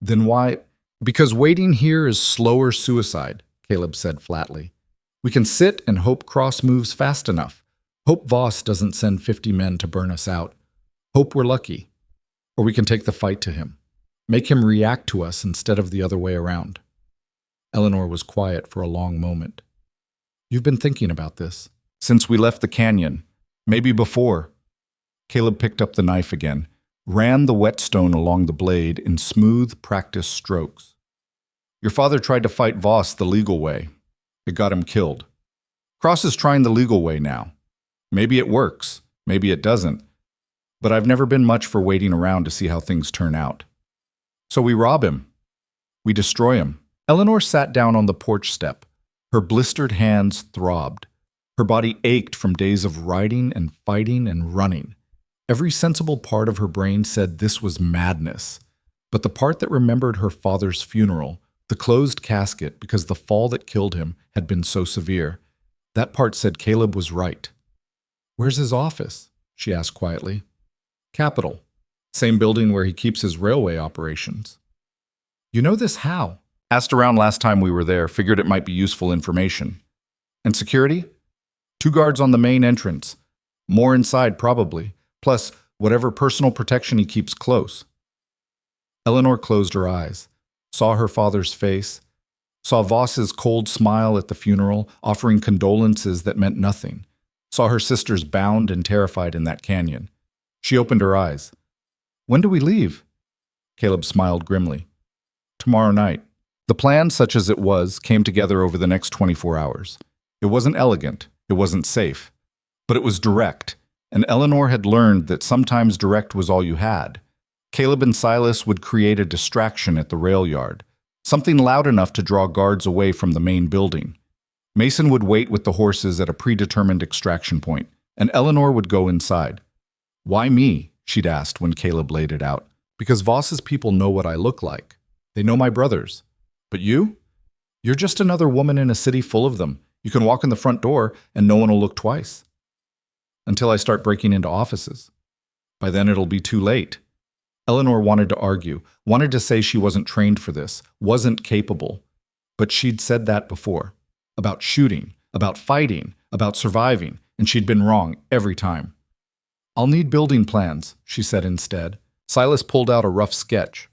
Then why? Because waiting here is slower suicide, Caleb said flatly. We can sit and hope Cross moves fast enough. Hope Voss doesn't send 50 men to burn us out. Hope we're lucky. Or we can take the fight to him. Make him react to us instead of the other way around. Eleanor was quiet for a long moment. You've been thinking about this. Since we left the canyon. Maybe before. Caleb picked up the knife again, ran the whetstone along the blade in smooth, practiced strokes. Your father tried to fight Voss the legal way. It got him killed. Cross is trying the legal way now. Maybe it works, maybe it doesn't. But I've never been much for waiting around to see how things turn out. So we rob him. We destroy him. Eleanor sat down on the porch step. Her blistered hands throbbed. Her body ached from days of riding and fighting and running. Every sensible part of her brain said this was madness. But the part that remembered her father's funeral, the closed casket because the fall that killed him had been so severe, that part said Caleb was right. Where's his office? She asked quietly. Capitol. Same building where he keeps his railway operations. You know this how? Asked around last time we were there, figured it might be useful information. And security? 2 guards on the main entrance. More inside, probably. Plus, whatever personal protection he keeps close. Eleanor closed her eyes, saw her father's face, saw Voss's cold smile at the funeral, offering condolences that meant nothing, saw her sisters bound and terrified in that canyon. She opened her eyes. When do we leave? Caleb smiled grimly. Tomorrow night. The plan, such as it was, came together over the next 24 hours. It wasn't elegant, it wasn't safe, but it was direct. And Eleanor had learned that sometimes direct was all you had. Caleb and Silas would create a distraction at the rail yard, something loud enough to draw guards away from the main building. Mason would wait with the horses at a predetermined extraction point, and Eleanor would go inside. Why me? She'd asked when Caleb laid it out. Because Voss's people know what I look like. They know my brothers. But you? You're just another woman in a city full of them. You can walk in the front door and no one will look twice. Until I start breaking into offices. By then it'll be too late. Eleanor wanted to argue, wanted to say she wasn't trained for this, wasn't capable. But she'd said that before. About shooting, about fighting, about surviving, and she'd been wrong every time. I'll need building plans, she said instead. Silas pulled out a rough sketch.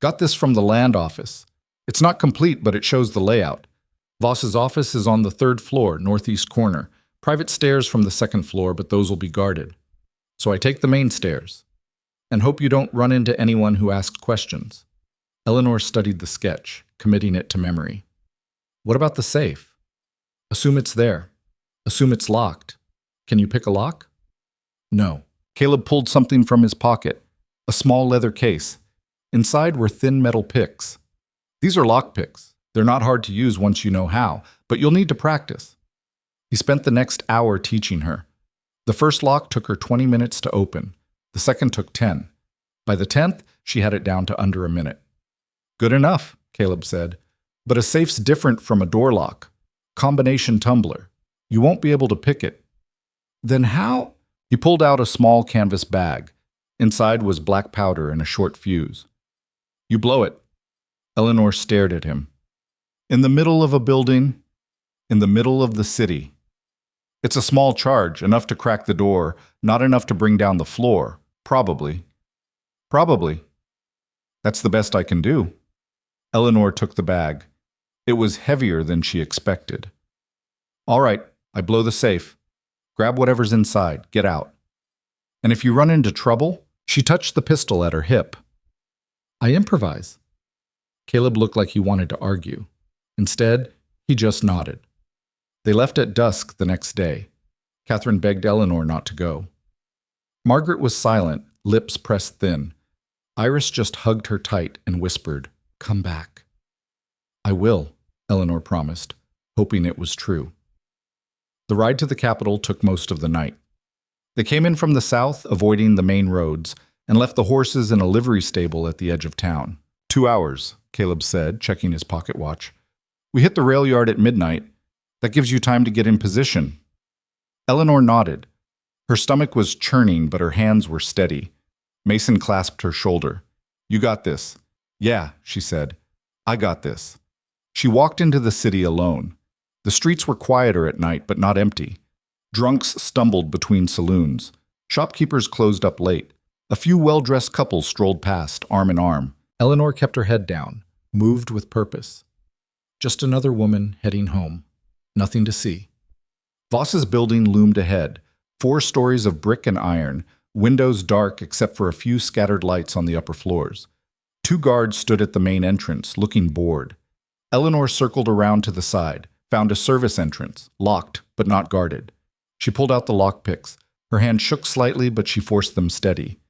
Got this from the land office. It's not complete, but it shows the layout. Voss's office is on the 3rd floor, northeast corner. Private stairs from the 2nd floor, but those will be guarded. So I take the main stairs. And hope you don't run into anyone who asks questions. Eleanor studied the sketch, committing it to memory. What about the safe? Assume it's there. Assume it's locked. Can you pick a lock? No. Caleb pulled something from his pocket. A small leather case. Inside were thin metal picks. These are lock picks. They're not hard to use once you know how, but you'll need to practice. He spent the next hour teaching her. The first lock took her 20 minutes to open. The second took 10. By the 10th, she had it down to under a minute. Good enough, Caleb said. But a safe's different from a door lock. Combination tumbler. You won't be able to pick it. Then how? He pulled out a small canvas bag. Inside was black powder and a short fuse. You blow it. Eleanor stared at him. In the middle of a building, in the middle of the city. It's a small charge, enough to crack the door, not enough to bring down the floor. Probably. Probably. That's the best I can do. Eleanor took the bag. It was heavier than she expected. All right, I blow the safe. Grab whatever's inside. Get out. And if you run into trouble, she touched the pistol at her hip. I improvise. Caleb looked like he wanted to argue. Instead, he just nodded. They left at dusk the next day. Catherine begged Eleanor not to go. Margaret was silent, lips pressed thin. Iris just hugged her tight and whispered, "Come back." I will, Eleanor promised, hoping it was true. The ride to the Capitol took most of the night. They came in from the south, avoiding the main roads, and left the horses in a livery stable at the edge of town. 2 hours, Caleb said, checking his pocket watch. We hit the rail yard at midnight. That gives you time to get in position. Eleanor nodded. Her stomach was churning, but her hands were steady. Mason clasped her shoulder. You got this. Yeah, she said. I got this. She walked into the city alone. The streets were quieter at night, but not empty. Drunks stumbled between saloons. Shopkeepers closed up late. A few well-dressed couples strolled past, arm in arm. Eleanor kept her head down, moved with purpose. Just another woman heading home. Nothing to see. Voss's building loomed ahead, 4 stories of brick and iron, windows dark except for a few scattered lights on the upper floors. 2 guards stood at the main entrance, looking bored. Eleanor circled around to the side, found a service entrance, locked but not guarded. She pulled out the lockpicks. Her hand shook slightly, but she forced them steady.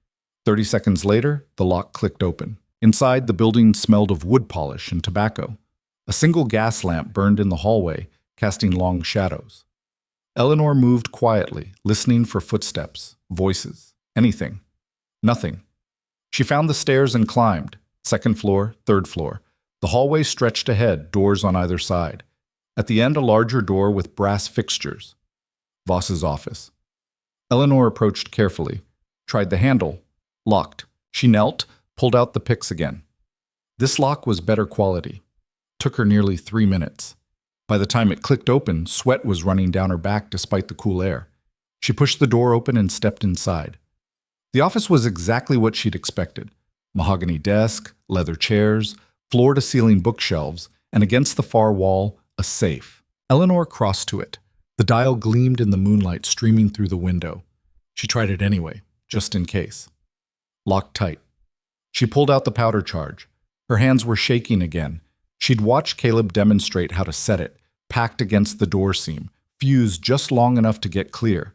30 seconds later, the lock clicked open. Inside, the building smelled of wood polish and tobacco. A single gas lamp burned in the hallway, casting long shadows. Eleanor moved quietly, listening for footsteps, voices, anything. Nothing. She found the stairs and climbed. 2nd floor, 3rd floor. The hallway stretched ahead, doors on either side. At the end, a larger door with brass fixtures. Voss's office. Eleanor approached carefully, tried the handle, locked. She knelt, pulled out the picks again. This lock was better quality. Took her nearly 3 minutes. By the time it clicked open, sweat was running down her back despite the cool air. She pushed the door open and stepped inside. The office was exactly what she'd expected. Mahogany desk, leather chairs, floor-to-ceiling bookshelves, and against the far wall, a safe. Eleanor crossed to it. The dial gleamed in the moonlight streaming through the window. She tried it anyway, just in case. Locked tight. She pulled out the powder charge. Her hands were shaking again. She'd watched Caleb demonstrate how to set it, packed against the door seam, fused just long enough to get clear.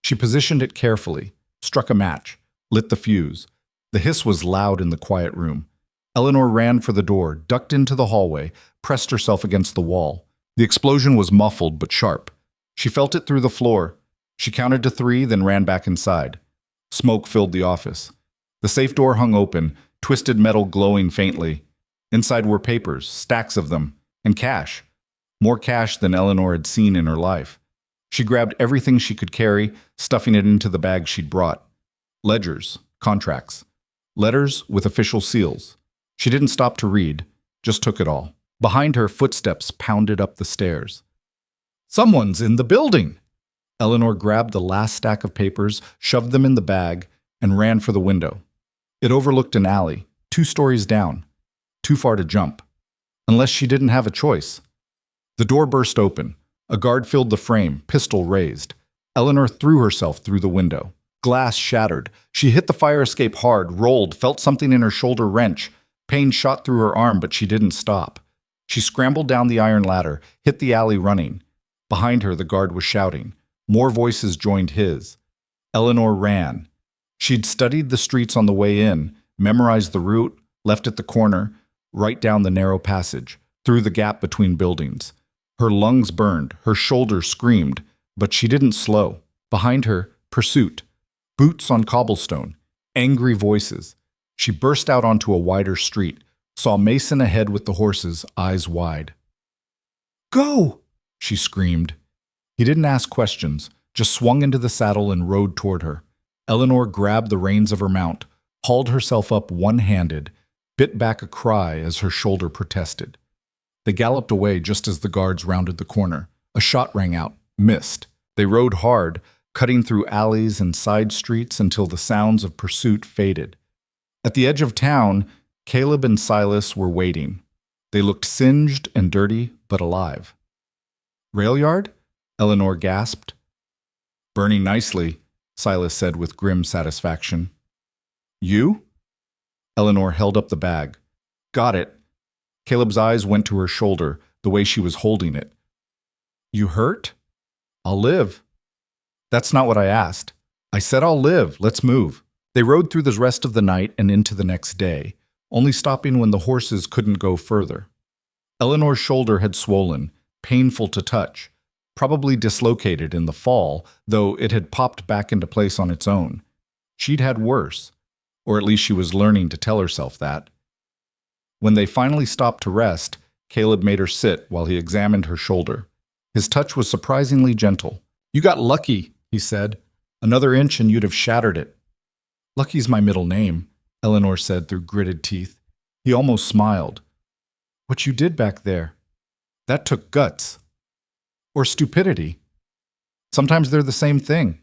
She positioned it carefully, struck a match, lit the fuse. The hiss was loud in the quiet room. Eleanor ran for the door, ducked into the hallway, pressed herself against the wall. The explosion was muffled but sharp. She felt it through the floor. She counted to 3, then ran back inside. Smoke filled the office. The safe door hung open, twisted metal glowing faintly. Inside were papers, stacks of them, and cash. More cash than Eleanor had seen in her life. She grabbed everything she could carry, stuffing it into the bag she'd brought. Ledgers, contracts, letters with official seals. She didn't stop to read, just took it all. Behind her, footsteps pounded up the stairs. "Someone's in the building!" Eleanor grabbed the last stack of papers, shoved them in the bag, and ran for the window. It overlooked an alley, 2 stories down. Too far to jump. Unless she didn't have a choice. The door burst open. A guard filled the frame, pistol raised. Eleanor threw herself through the window. Glass shattered. She hit the fire escape hard, rolled, felt something in her shoulder wrench. Pain shot through her arm, but she didn't stop. She scrambled down the iron ladder, hit the alley running. Behind her, the guard was shouting. More voices joined his. Eleanor ran. She'd studied the streets on the way in, memorized the route, left at the corner, right down the narrow passage, through the gap between buildings. Her lungs burned, her shoulders screamed, but she didn't slow. Behind her, pursuit. Boots on cobblestone. Angry voices. She burst out onto a wider street, saw Mason ahead with the horses, eyes wide. "Go!" she screamed. He didn't ask questions, just swung into the saddle and rode toward her. Eleanor grabbed the reins of her mount, hauled herself up one-handed, bit back a cry as her shoulder protested. They galloped away just as the guards rounded the corner. A shot rang out, missed. They rode hard, cutting through alleys and side streets until the sounds of pursuit faded. At the edge of town, Caleb and Silas were waiting. They looked singed and dirty, but alive. "Rail yard?" Eleanor gasped. "Burning nicely," Silas said with grim satisfaction. "You?" Eleanor held up the bag. "Got it." Caleb's eyes went to her shoulder, the way she was holding it. "You hurt?" "I'll live." "That's not what I asked. I said I'll live. Let's move." They rode through the rest of the night and into the next day, only stopping when the horses couldn't go further. Eleanor's shoulder had swollen, painful to touch, probably dislocated in the fall, though it had popped back into place on its own. She'd had worse, or at least she was learning to tell herself that. When they finally stopped to rest, Caleb made her sit while he examined her shoulder. His touch was surprisingly gentle. "You got lucky," he said. "Another inch and you'd have shattered it." "Lucky's my middle name," Eleanor said through gritted teeth. He almost smiled. "What you did back there, that took guts. Or stupidity. Sometimes they're the same thing."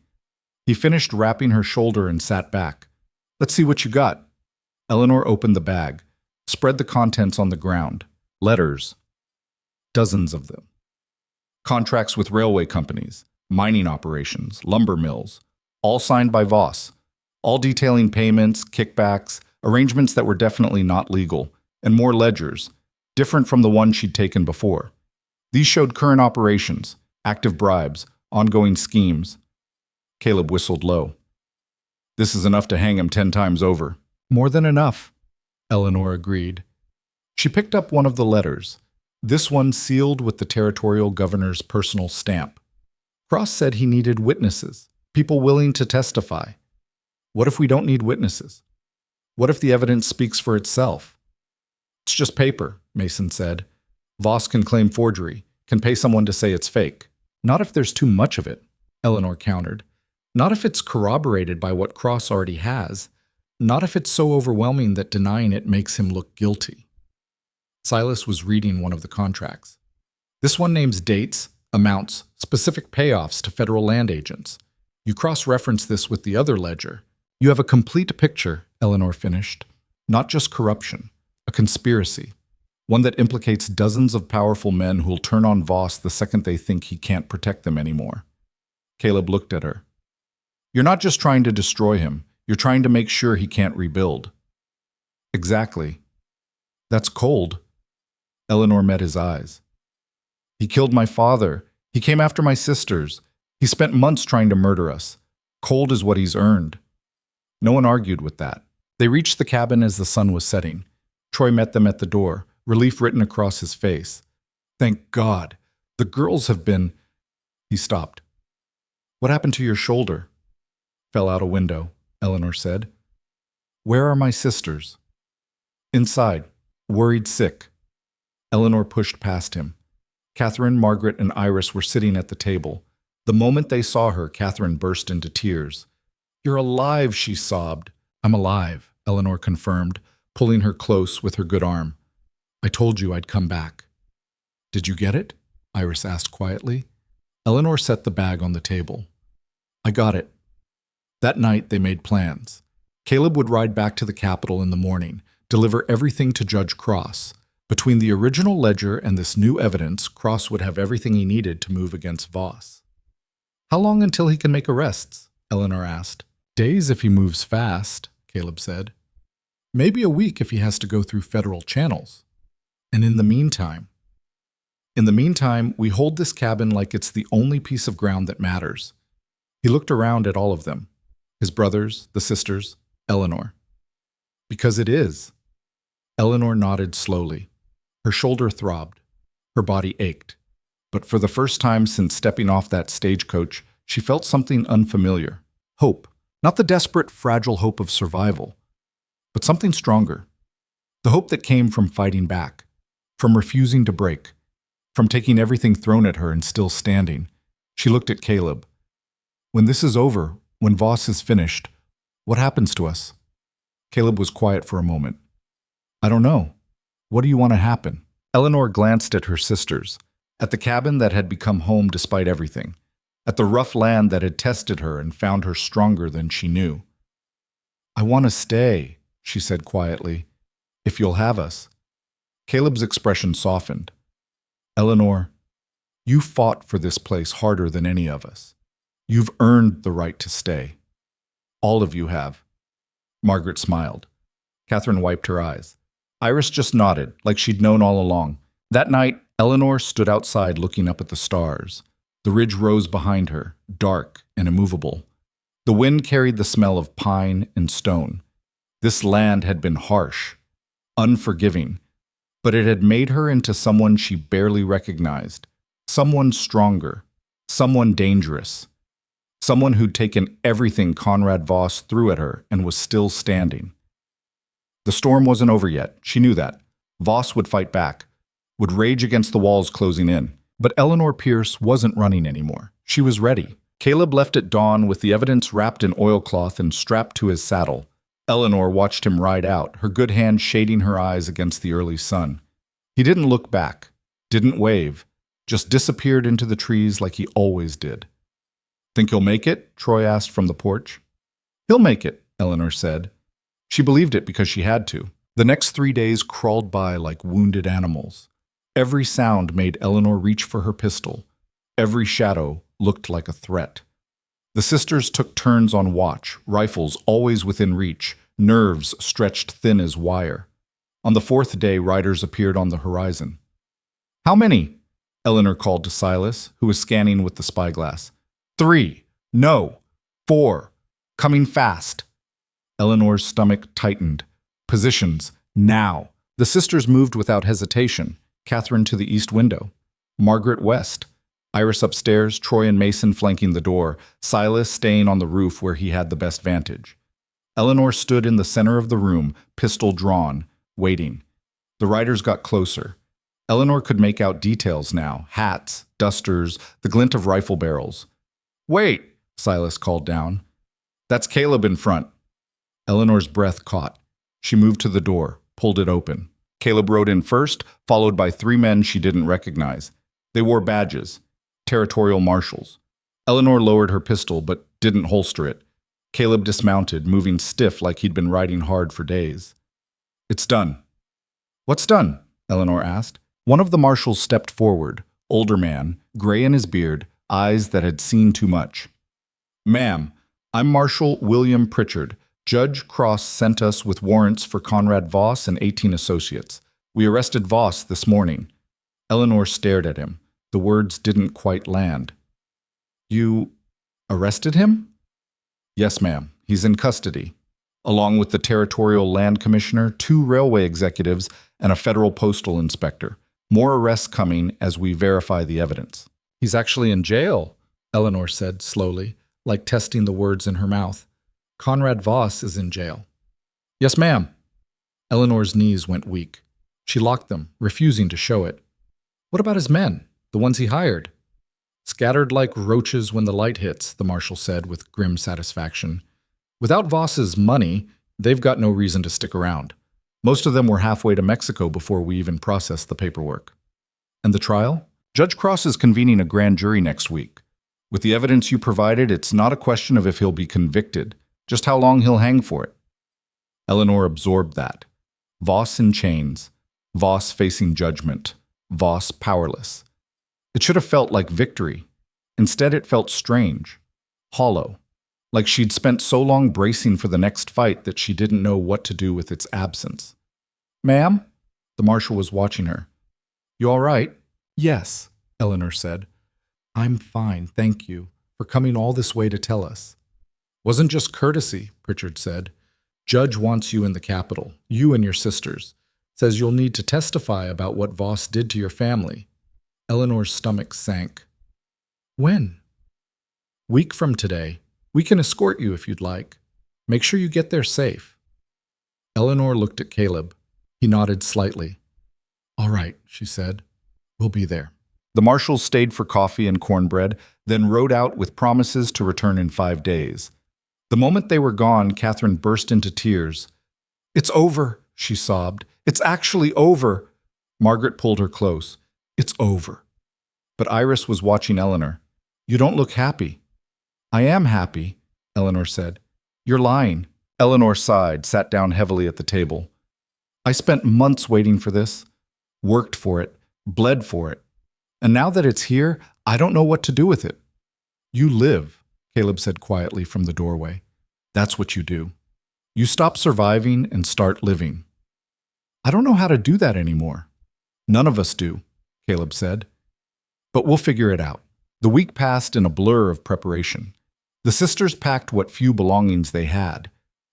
He finished wrapping her shoulder and sat back. "Let's see what you got." Eleanor opened the bag. spread the contents on the ground. Letters. Dozens of them. Contracts with railway companies, mining operations, lumber mills, all signed by Voss, all detailing payments, kickbacks, arrangements that were definitely not legal, and more ledgers, different from the one she'd taken before. These showed current operations, active bribes, ongoing schemes. Caleb whistled low. This is enough to hang him 10 times over. More than enough, Eleanor agreed. She picked up one of the letters, this one sealed with the territorial governor's personal stamp. Cross said he needed witnesses, people willing to testify. What if we don't need witnesses? What if the evidence speaks for itself? It's just paper, Mason said. Voss can claim forgery, can pay someone to say it's fake. Not if there's too much of it, Eleanor countered. Not if it's corroborated by what Cross already has. Not if it's so overwhelming that denying it makes him look guilty. Silas was reading one of the contracts. This one names dates, amounts, specific payoffs to federal land agents. You cross-reference this with the other ledger. You have a complete picture, Eleanor finished. Not just corruption, a conspiracy. One that implicates dozens of powerful men who'll turn on Voss the second they think he can't protect them anymore. Caleb looked at her. You're not just trying to destroy him. You're trying to make sure he can't rebuild. Exactly. That's cold. Eleanor met his eyes. He killed my father. He came after my sisters. He spent months trying to murder us. Cold is what he's earned. No one argued with that. They reached the cabin as the sun was setting. Troy met them at the door, relief written across his face. Thank God. The girls have been... He stopped. What happened to your shoulder? Fell out a window, Eleanor said. Where are my sisters? Inside, worried sick. Eleanor pushed past him. Catherine, Margaret, and Iris were sitting at the table. The moment they saw her, Catherine burst into tears. You're alive, she sobbed. I'm alive, Eleanor confirmed, pulling her close with her good arm. I told you I'd come back. Did you get it? Iris asked quietly. Eleanor set the bag on the table. I got it. That night they made plans. Caleb would ride back to the capital in the morning, deliver everything to Judge Cross. Between the original ledger and this new evidence, Cross would have everything he needed to move against Voss. How long until he can make arrests? Eleanor asked. Days if he moves fast, Caleb said. Maybe a week if he has to go through federal channels. And in the meantime, we hold this cabin like it's the only piece of ground that matters. He looked around at all of them. His brothers, the sisters, Eleanor. Because it is. Eleanor nodded slowly. Her shoulder throbbed. Her body ached. But for the first time since stepping off that stagecoach, she felt something unfamiliar. Hope. Not the desperate, fragile hope of survival, but something stronger. The hope that came from fighting back, from refusing to break, from taking everything thrown at her and still standing. She looked at Caleb. When this is over, when Voss is finished, what happens to us? Caleb was quiet for a moment. I don't know. What do you want to happen? Eleanor glanced at her sisters, at the cabin that had become home despite everything, at the rough land that had tested her and found her stronger than she knew. I want to stay, she said quietly, if you'll have us. Caleb's expression softened. Eleanor, you fought for this place harder than any of us. You've earned the right to stay. All of you have. Margaret smiled. Catherine wiped her eyes. Iris just nodded, like she'd known all along. That night, Eleanor stood outside looking up at the stars. The ridge rose behind her, dark and immovable. The wind carried the smell of pine and stone. This land had been harsh, unforgiving, but it had made her into someone she barely recognized, someone stronger, someone dangerous, someone who'd taken everything Conrad Voss threw at her and was still standing. The storm wasn't over yet. She knew that. Voss would fight back, would rage against the walls closing in. But Eleanor Pierce wasn't running anymore. She was ready. Caleb left at dawn with the evidence wrapped in oilcloth and strapped to his saddle. Eleanor watched him ride out, her good hand shading her eyes against the early sun. He didn't look back, didn't wave, just disappeared into the trees like he always did. Think he'll make it? Troy asked from the porch. He'll make it, Eleanor said. She believed it because she had to. The next 3 days crawled by like wounded animals. Every sound made Eleanor reach for her pistol. Every shadow looked like a threat. The sisters took turns on watch, rifles always within reach, nerves stretched thin as wire. On the fourth day, riders appeared on the horizon. "How many?" Eleanor called to Silas, who was scanning with the spyglass. "3. No. 4. Coming fast." Eleanor's stomach tightened. "Positions. Now." The sisters moved without hesitation. Catherine to the east window. Margaret west. Iris upstairs, Troy and Mason flanking the door, Silas staying on the roof where he had the best vantage. Eleanor stood in the center of the room, pistol drawn, waiting. The riders got closer. Eleanor could make out details now, hats, dusters, the glint of rifle barrels. "Wait," Silas called down. "That's Caleb in front." Eleanor's breath caught. She moved to the door, pulled it open. Caleb rode in first, followed by 3 men she didn't recognize. They wore badges. Territorial marshals. Eleanor lowered her pistol, but didn't holster it. Caleb dismounted, moving stiff like he'd been riding hard for days. "It's done." "What's done?" Eleanor asked. One of the marshals stepped forward, older man, gray in his beard, eyes that had seen too much. "Ma'am, I'm Marshal William Pritchard. Judge Cross sent us with warrants for Conrad Voss and 18 associates. We arrested Voss this morning." Eleanor stared at him. The words didn't quite land. "You arrested him?" "Yes, ma'am. He's in custody, along with the Territorial Land Commissioner, 2 railway executives, and a federal postal inspector. More arrests coming as we verify the evidence." "He's actually in jail," Eleanor said slowly, like testing the words in her mouth. "Conrad Voss is in jail." "Yes, ma'am." Eleanor's knees went weak. She locked them, refusing to show it. "What about his men? The ones he hired?" "Scattered like roaches when the light hits," the marshal said with grim satisfaction. "Without Voss's money, they've got no reason to stick around. Most of them were halfway to Mexico before we even processed the paperwork." "And the trial?" "Judge Cross is convening a grand jury next week. With the evidence you provided, it's not a question of if he'll be convicted, just how long he'll hang for it." Eleanor absorbed that. Voss in chains. Voss facing judgment. Voss powerless. It should have felt like victory. Instead, it felt strange, hollow, like she'd spent so long bracing for the next fight that she didn't know what to do with its absence. "Ma'am?" The marshal was watching her. "You all right?" "Yes," Eleanor said. "I'm fine, thank you, for coming all this way to tell us." "Wasn't just courtesy," Pritchard said. "Judge wants you in the Capitol, you and your sisters. Says you'll need to testify about what Voss did to your family." Eleanor's stomach sank. "When?" "Week from today. We can escort you if you'd like. Make sure you get there safe." Eleanor looked at Caleb. He nodded slightly. "All right," she said. "We'll be there." The marshals stayed for coffee and cornbread, then rode out with promises to return in 5 days. The moment they were gone, Catherine burst into tears. "It's over," she sobbed. "It's actually over." Margaret pulled her close. "It's over." But Iris was watching Eleanor. "You don't look happy." "I am happy," Eleanor said. "You're lying." Eleanor sighed, sat down heavily at the table. "I spent months waiting for this, worked for it, bled for it. And now that it's here, I don't know what to do with it." "You live," Caleb said quietly from the doorway. "That's what you do. You stop surviving and start living." "I don't know how to do that anymore." "None of us do," Caleb said. "But we'll figure it out." The week passed in a blur of preparation. The sisters packed what few belongings they had.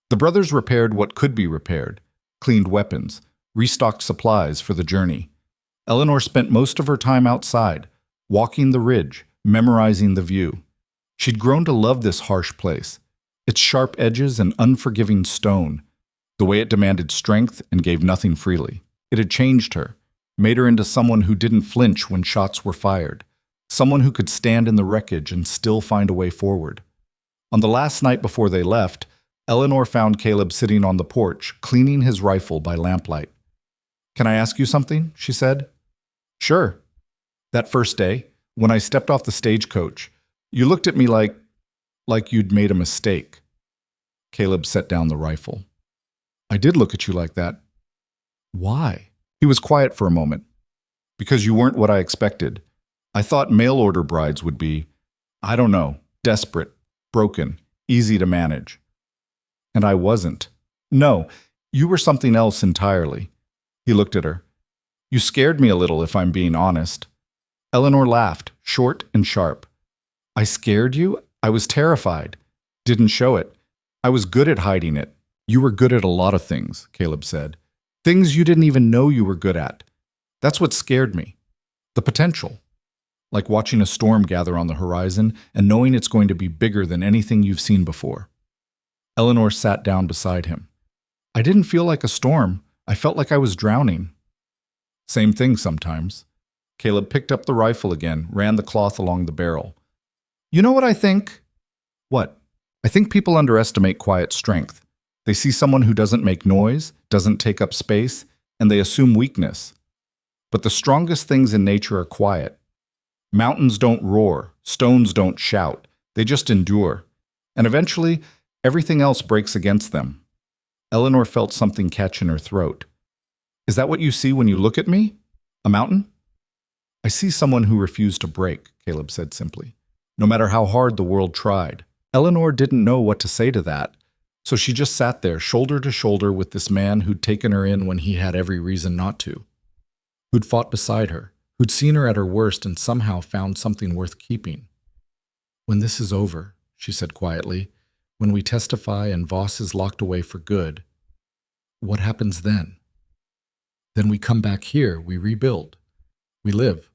The brothers repaired what could be repaired, cleaned weapons, restocked supplies for the journey. Eleanor spent most of her time outside, walking the ridge, memorizing the view. She'd grown to love this harsh place, its sharp edges and unforgiving stone, the way it demanded strength and gave nothing freely. It had changed her, made her into someone who didn't flinch when shots were fired, someone who could stand in the wreckage and still find a way forward. On the last night before they left, Eleanor found Caleb sitting on the porch, cleaning his rifle by lamplight. "Can I ask you something?" she said. "Sure." "That first day, when I stepped off the stagecoach, you looked at me like you'd made a mistake." Caleb set down the rifle. "I did look at you like that. Why? He was quiet for a moment. Because you weren't what I expected. I thought mail-order brides would be, I don't know, desperate, broken, easy to manage. And I wasn't. No, you were something else entirely. He looked at her. You scared me a little, if I'm being honest. Eleanor laughed, short and sharp. I scared you? I was terrified. Didn't show it. I was good at hiding it. You were good at a lot of things, Caleb said. Things you didn't even know you were good at. That's what scared me. The potential. Like watching a storm gather on the horizon and knowing it's going to be bigger than anything you've seen before. Eleanor sat down beside him. I didn't feel like a storm. I felt like I was drowning. Same thing sometimes. Caleb picked up the rifle again, ran the cloth along the barrel. You know what I think? What? I think people underestimate quiet strength. They see someone who doesn't make noise, doesn't take up space, and they assume weakness. But the strongest things in nature are quiet. Mountains don't roar, stones don't shout, they just endure. And eventually, everything else breaks against them. Eleanor felt something catch in her throat. Is that what you see when you look at me? A mountain? I see someone who refused to break, Caleb said simply. No matter how hard the world tried. Eleanor didn't know what to say to that, so she just sat there, shoulder to shoulder with this man who'd taken her in when he had every reason not to. Who'd fought beside her, who'd seen her at her worst and somehow found something worth keeping. When this is over, she said quietly, when we testify and Voss is locked away for good, what happens then? Then we come back here, we rebuild, we live.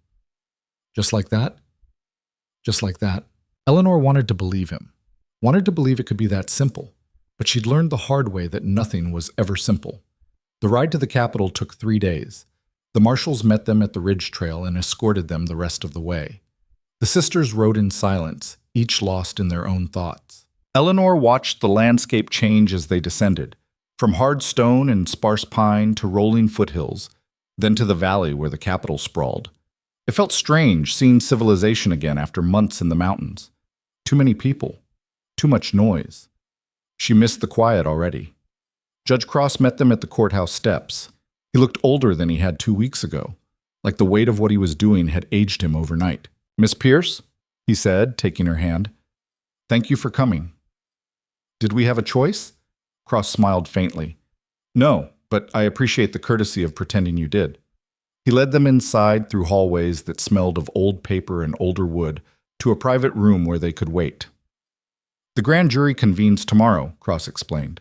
Just like that? Just like that. Eleanor wanted to believe him, wanted to believe it could be that simple, but she'd learned the hard way that nothing was ever simple. The ride to the capital took 3 days. The marshals met them at the ridge trail and escorted them the rest of the way. The sisters rode in silence, each lost in their own thoughts. Eleanor watched the landscape change as they descended, from hard stone and sparse pine to rolling foothills, then to the valley where the capital sprawled. It felt strange seeing civilization again after months in the mountains. Too many people, too much noise. She missed the quiet already. Judge Cross met them at the courthouse steps. He looked older than he had 2 weeks ago, like the weight of what he was doing had aged him overnight. Miss Pierce, he said, taking her hand. Thank you for coming. Did we have a choice? Cross smiled faintly. No, but I appreciate the courtesy of pretending you did. He led them inside through hallways that smelled of old paper and older wood to a private room where they could wait. The grand jury convenes tomorrow, Cross explained.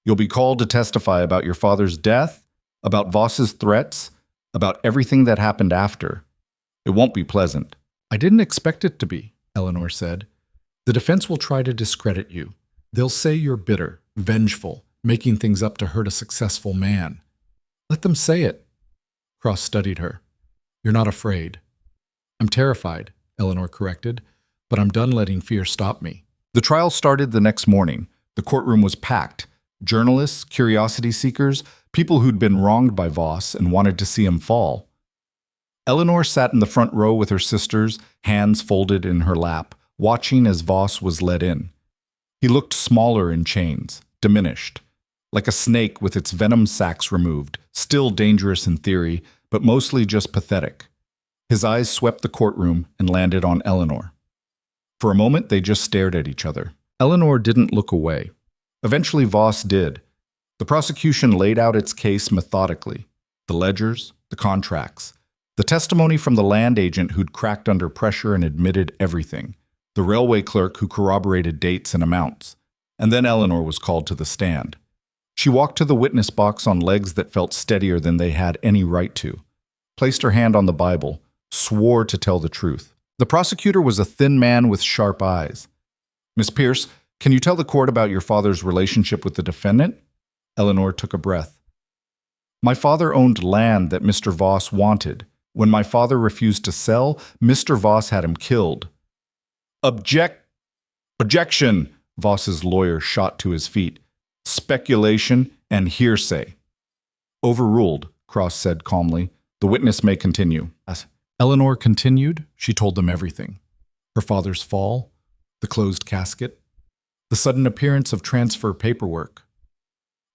You'll be called to testify about your father's death, about Voss's threats, about everything that happened after. It won't be pleasant. I didn't expect it to be, Eleanor said. The defense will try to discredit you. They'll say you're bitter, vengeful, making things up to hurt a successful man. Let them say it. Cross studied her. You're not afraid. I'm terrified, Eleanor corrected, but I'm done letting fear stop me. The trial started the next morning. The courtroom was packed. Journalists, curiosity seekers, people who'd been wronged by Voss and wanted to see him fall. Eleanor sat in the front row with her sisters, hands folded in her lap, watching as Voss was led in. He looked smaller in chains, diminished, like a snake with its venom sacs removed, still dangerous in theory, but mostly just pathetic. His eyes swept the courtroom and landed on Eleanor. For a moment, they just stared at each other. Eleanor didn't look away. Eventually, Voss did. The prosecution laid out its case methodically. The ledgers, the contracts, the testimony from the land agent who'd cracked under pressure and admitted everything, the railway clerk who corroborated dates and amounts. And then Eleanor was called to the stand. She walked to the witness box on legs that felt steadier than they had any right to, placed her hand on the Bible, swore to tell the truth. The prosecutor was a thin man with sharp eyes. Miss Pierce, can you tell the court about your father's relationship with the defendant? Eleanor took a breath. My father owned land that Mr. Voss wanted. When my father refused to sell, Mr. Voss had him killed. Objection! Voss's lawyer shot to his feet. Speculation and hearsay. Overruled, Cross said calmly. The witness may continue. As Eleanor continued, she told them everything. Her father's fall, the closed casket, the sudden appearance of transfer paperwork.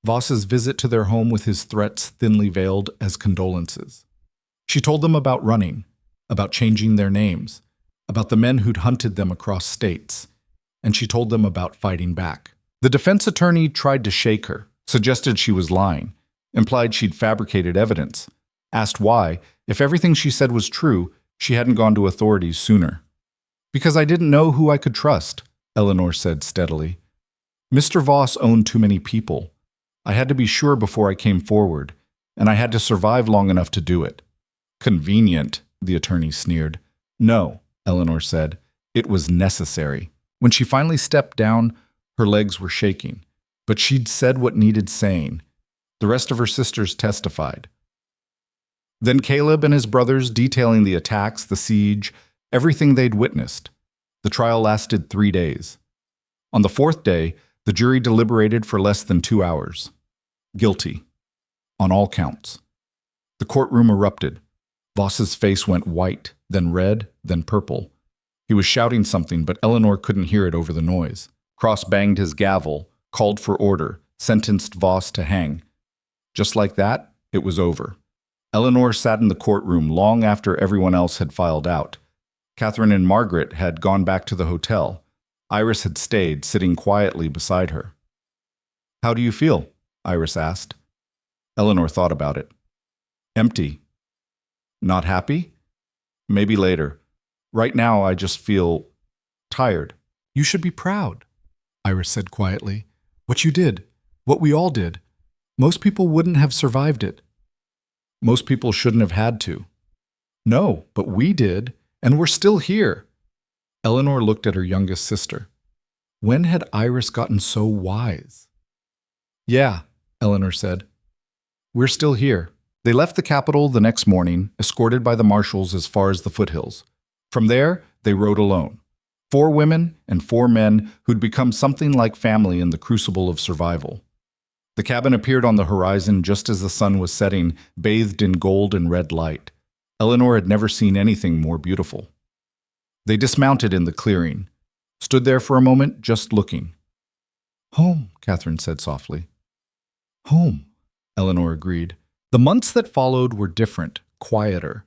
Voss's visit to their home with his threats thinly veiled as condolences. She told them about running, about changing their names, about the men who'd hunted them across states, and she told them about fighting back. The defense attorney tried to shake her, suggested she was lying, implied she'd fabricated evidence, asked why, if everything she said was true, she hadn't gone to authorities sooner. Because I didn't know who I could trust, Eleanor said steadily. Mr. Voss owned too many people. I had to be sure before I came forward, and I had to survive long enough to do it. Convenient, the attorney sneered. No, Eleanor said. It was necessary. When she finally stepped down, her legs were shaking, but she'd said what needed saying. The rest of her sisters testified. Then Caleb and his brothers detailing the attacks, the siege, everything they'd witnessed. The trial lasted 3 days. On the 4th day, the jury deliberated for less than 2 hours. Guilty. On all counts. The courtroom erupted. Voss's face went white, then red, then purple. He was shouting something, but Eleanor couldn't hear it over the noise. Cross banged his gavel, called for order, sentenced Voss to hang. Just like that, it was over. Eleanor sat in the courtroom long after everyone else had filed out. Catherine and Margaret had gone back to the hotel. Iris had stayed, sitting quietly beside her. How do you feel? Iris asked. Eleanor thought about it. Empty. Not happy? Maybe later. Right now, I just feel tired. You should be proud, Iris said quietly. What you did, what we all did. Most people wouldn't have survived it. Most people shouldn't have had to. No, but we did, and we're still here. Eleanor looked at her youngest sister. When had Iris gotten so wise? Yeah, Eleanor said. We're still here. They left the capital the next morning, escorted by the marshals as far as the foothills. From there, they rode alone. 4 women and 4 men who'd become something like family in the crucible of survival. The cabin appeared on the horizon just as the sun was setting, bathed in gold and red light. Eleanor had never seen anything more beautiful. They dismounted in the clearing, stood there for a moment, just looking. Home, Catherine said softly. Home, Eleanor agreed. The months that followed were different, quieter.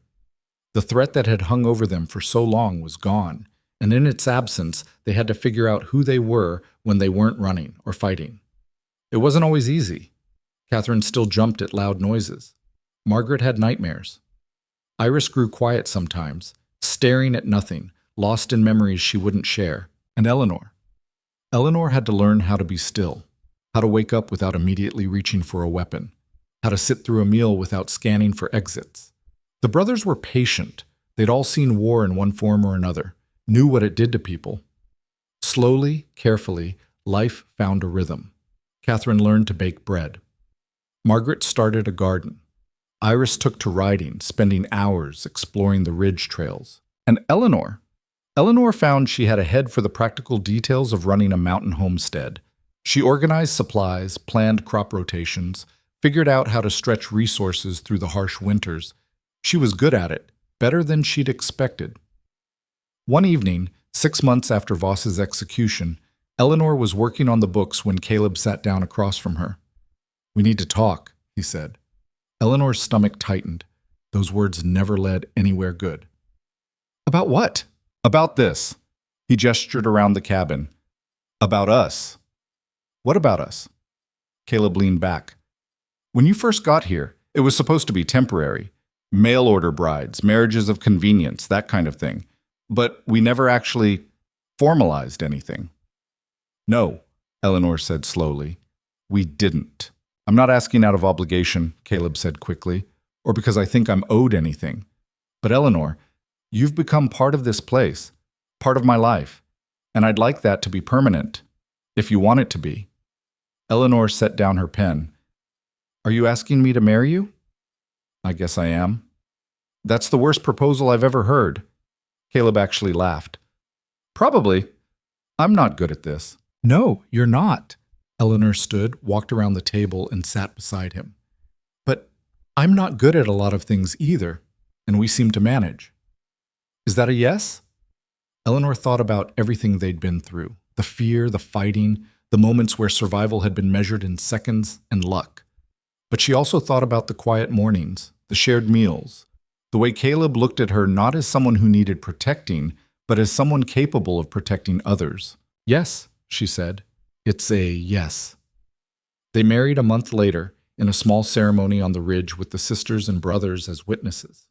The threat that had hung over them for so long was gone, and in its absence, they had to figure out who they were when they weren't running or fighting. It wasn't always easy. Catherine still jumped at loud noises. Margaret had nightmares. Iris grew quiet sometimes, staring at nothing, lost in memories she wouldn't share. And Eleanor. Eleanor had to learn how to be still, how to wake up without immediately reaching for a weapon, how to sit through a meal without scanning for exits. The brothers were patient. They'd all seen war in one form or another, knew what it did to people. Slowly, carefully, life found a rhythm. Catherine learned to bake bread. Margaret started a garden. Iris took to riding, spending hours exploring the ridge trails. And Eleanor found she had a head for the practical details of running a mountain homestead. She organized supplies, planned crop rotations, figured out how to stretch resources through the harsh winters. She was good at it, better than she'd expected. One evening, 6 months after Voss's execution, Eleanor was working on the books when Caleb sat down across from her. We need to talk, he said. Eleanor's stomach tightened. Those words never led anywhere good. About what? About this. He gestured around the cabin. About us. What about us? Caleb leaned back. When you first got here, it was supposed to be temporary. Mail-order brides, marriages of convenience, that kind of thing. But we never actually formalized anything. No, Eleanor said slowly. We didn't. I'm not asking out of obligation, Caleb said quickly, or because I think I'm owed anything. But Eleanor, you've become part of this place, part of my life, and I'd like that to be permanent, if you want it to be. Eleanor set down her pen. Are you asking me to marry you? I guess I am. That's the worst proposal I've ever heard. Caleb actually laughed. Probably. I'm not good at this. No, you're not. Eleanor stood, walked around the table, and sat beside him. But I'm not good at a lot of things either, and we seem to manage. Is that a yes? Eleanor thought about everything they'd been through, the fear, the fighting, the moments where survival had been measured in seconds and luck. But she also thought about the quiet mornings, the shared meals, the way Caleb looked at her not as someone who needed protecting, but as someone capable of protecting others. "Yes," she said. "It's a yes." They married a month later in a small ceremony on the ridge with the sisters and brothers as witnesses.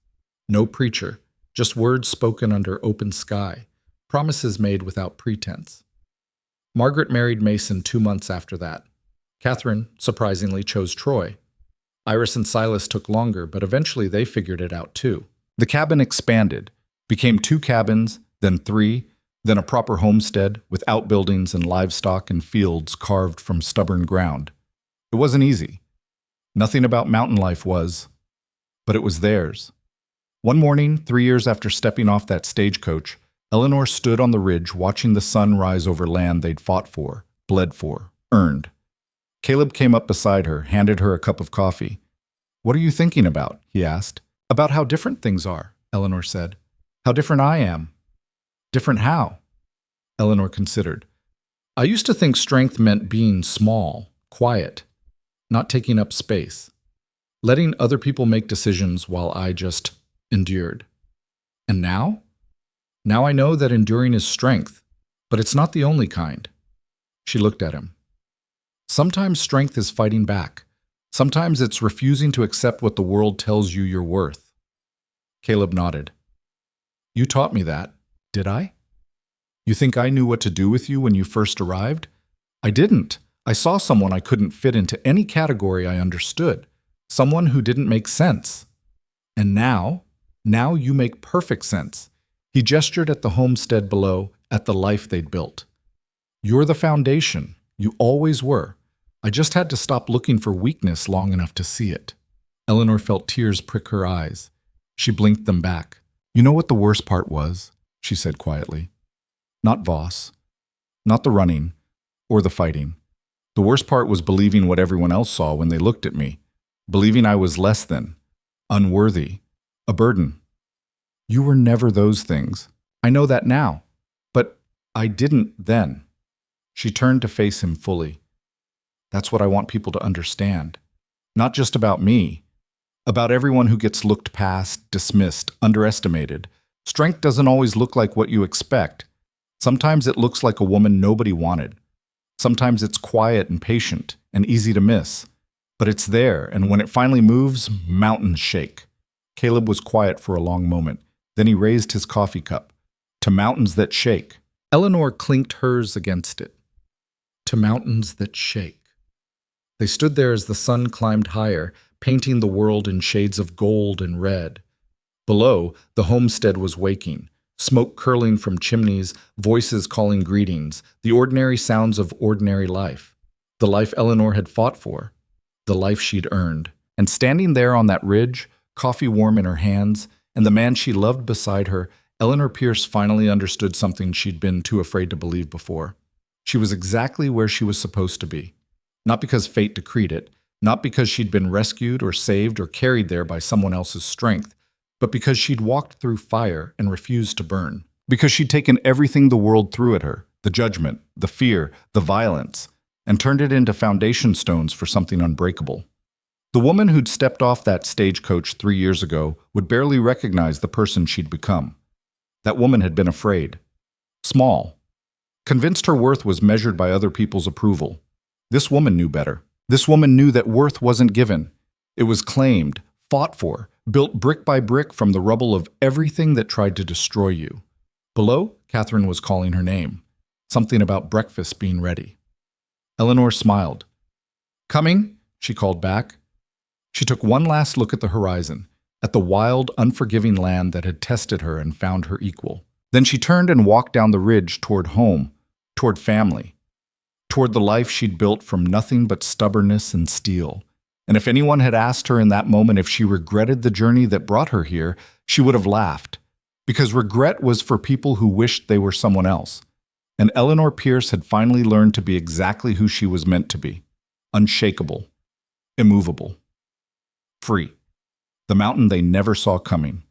No preacher, just words spoken under open sky, promises made without pretense. Margaret married Mason 2 months after that. Catherine, surprisingly, chose Troy. Iris and Silas took longer, but eventually they figured it out too. The cabin expanded, became 2 cabins, then 3, then a proper homestead with outbuildings and livestock and fields carved from stubborn ground. It wasn't easy. Nothing about mountain life was, but it was theirs. One morning, 3 years after stepping off that stagecoach, Eleanor stood on the ridge watching the sun rise over land they'd fought for, bled for, earned. Caleb came up beside her, handed her a cup of coffee. "What are you thinking about?" he asked. "About how different things are," Eleanor said. "How different I am." "Different how?" Eleanor considered. "I used to think strength meant being small, quiet, not taking up space, letting other people make decisions while I just endured. And now? Now I know that enduring is strength, but it's not the only kind." She looked at him. "Sometimes strength is fighting back. Sometimes it's refusing to accept what the world tells you you're worth." Caleb nodded. "You taught me that, did I? You think I knew what to do with you when you first arrived? I didn't. I saw someone I couldn't fit into any category I understood, someone who didn't make sense. And now you make perfect sense." He gestured at the homestead below, at the life they'd built. "You're the foundation. You always were. I just had to stop looking for weakness long enough to see it." Eleanor felt tears prick her eyes. She blinked them back. "You know what the worst part was?" she said quietly. "Not Voss. Not the running. Or the fighting. The worst part was believing what everyone else saw when they looked at me. Believing I was less than. Unworthy. A burden. You were never those things. I know that now. But I didn't then." She turned to face him fully. "That's what I want people to understand. Not just about me. About everyone who gets looked past, dismissed, underestimated. Strength doesn't always look like what you expect. Sometimes it looks like a woman nobody wanted. Sometimes it's quiet and patient and easy to miss. But it's there, and when it finally moves, mountains shake." Caleb was quiet for a long moment. Then he raised his coffee cup. "To mountains that shake." Eleanor clinked hers against it. "To mountains that shake." They stood there as the sun climbed higher, painting the world in shades of gold and red. Below, the homestead was waking, smoke curling from chimneys, voices calling greetings, the ordinary sounds of ordinary life. The life Eleanor had fought for, the life she'd earned. And standing there on that ridge, coffee warm in her hands, and the man she loved beside her, Eleanor Pierce finally understood something she'd been too afraid to believe before. She was exactly where she was supposed to be. Not because fate decreed it, not because she'd been rescued or saved or carried there by someone else's strength, but because she'd walked through fire and refused to burn. Because she'd taken everything the world threw at her, the judgment, the fear, the violence, and turned it into foundation stones for something unbreakable. The woman who'd stepped off that stagecoach 3 years ago would barely recognize the person she'd become. That woman had been afraid. Small. Convinced her worth was measured by other people's approval. This woman knew better. This woman knew that worth wasn't given. It was claimed, fought for, built brick by brick from the rubble of everything that tried to destroy you. Below, Catherine was calling her name. Something about breakfast being ready. Eleanor smiled. "Coming?" she called back. She took one last look at the horizon, at the wild, unforgiving land that had tested her and found her equal. Then she turned and walked down the ridge toward home, toward family, toward the life she'd built from nothing but stubbornness and steel. And if anyone had asked her in that moment if she regretted the journey that brought her here, she would have laughed. Because regret was for people who wished they were someone else. And Eleanor Pierce had finally learned to be exactly who she was meant to be. Unshakable. Immovable. Free. The mountain they never saw coming.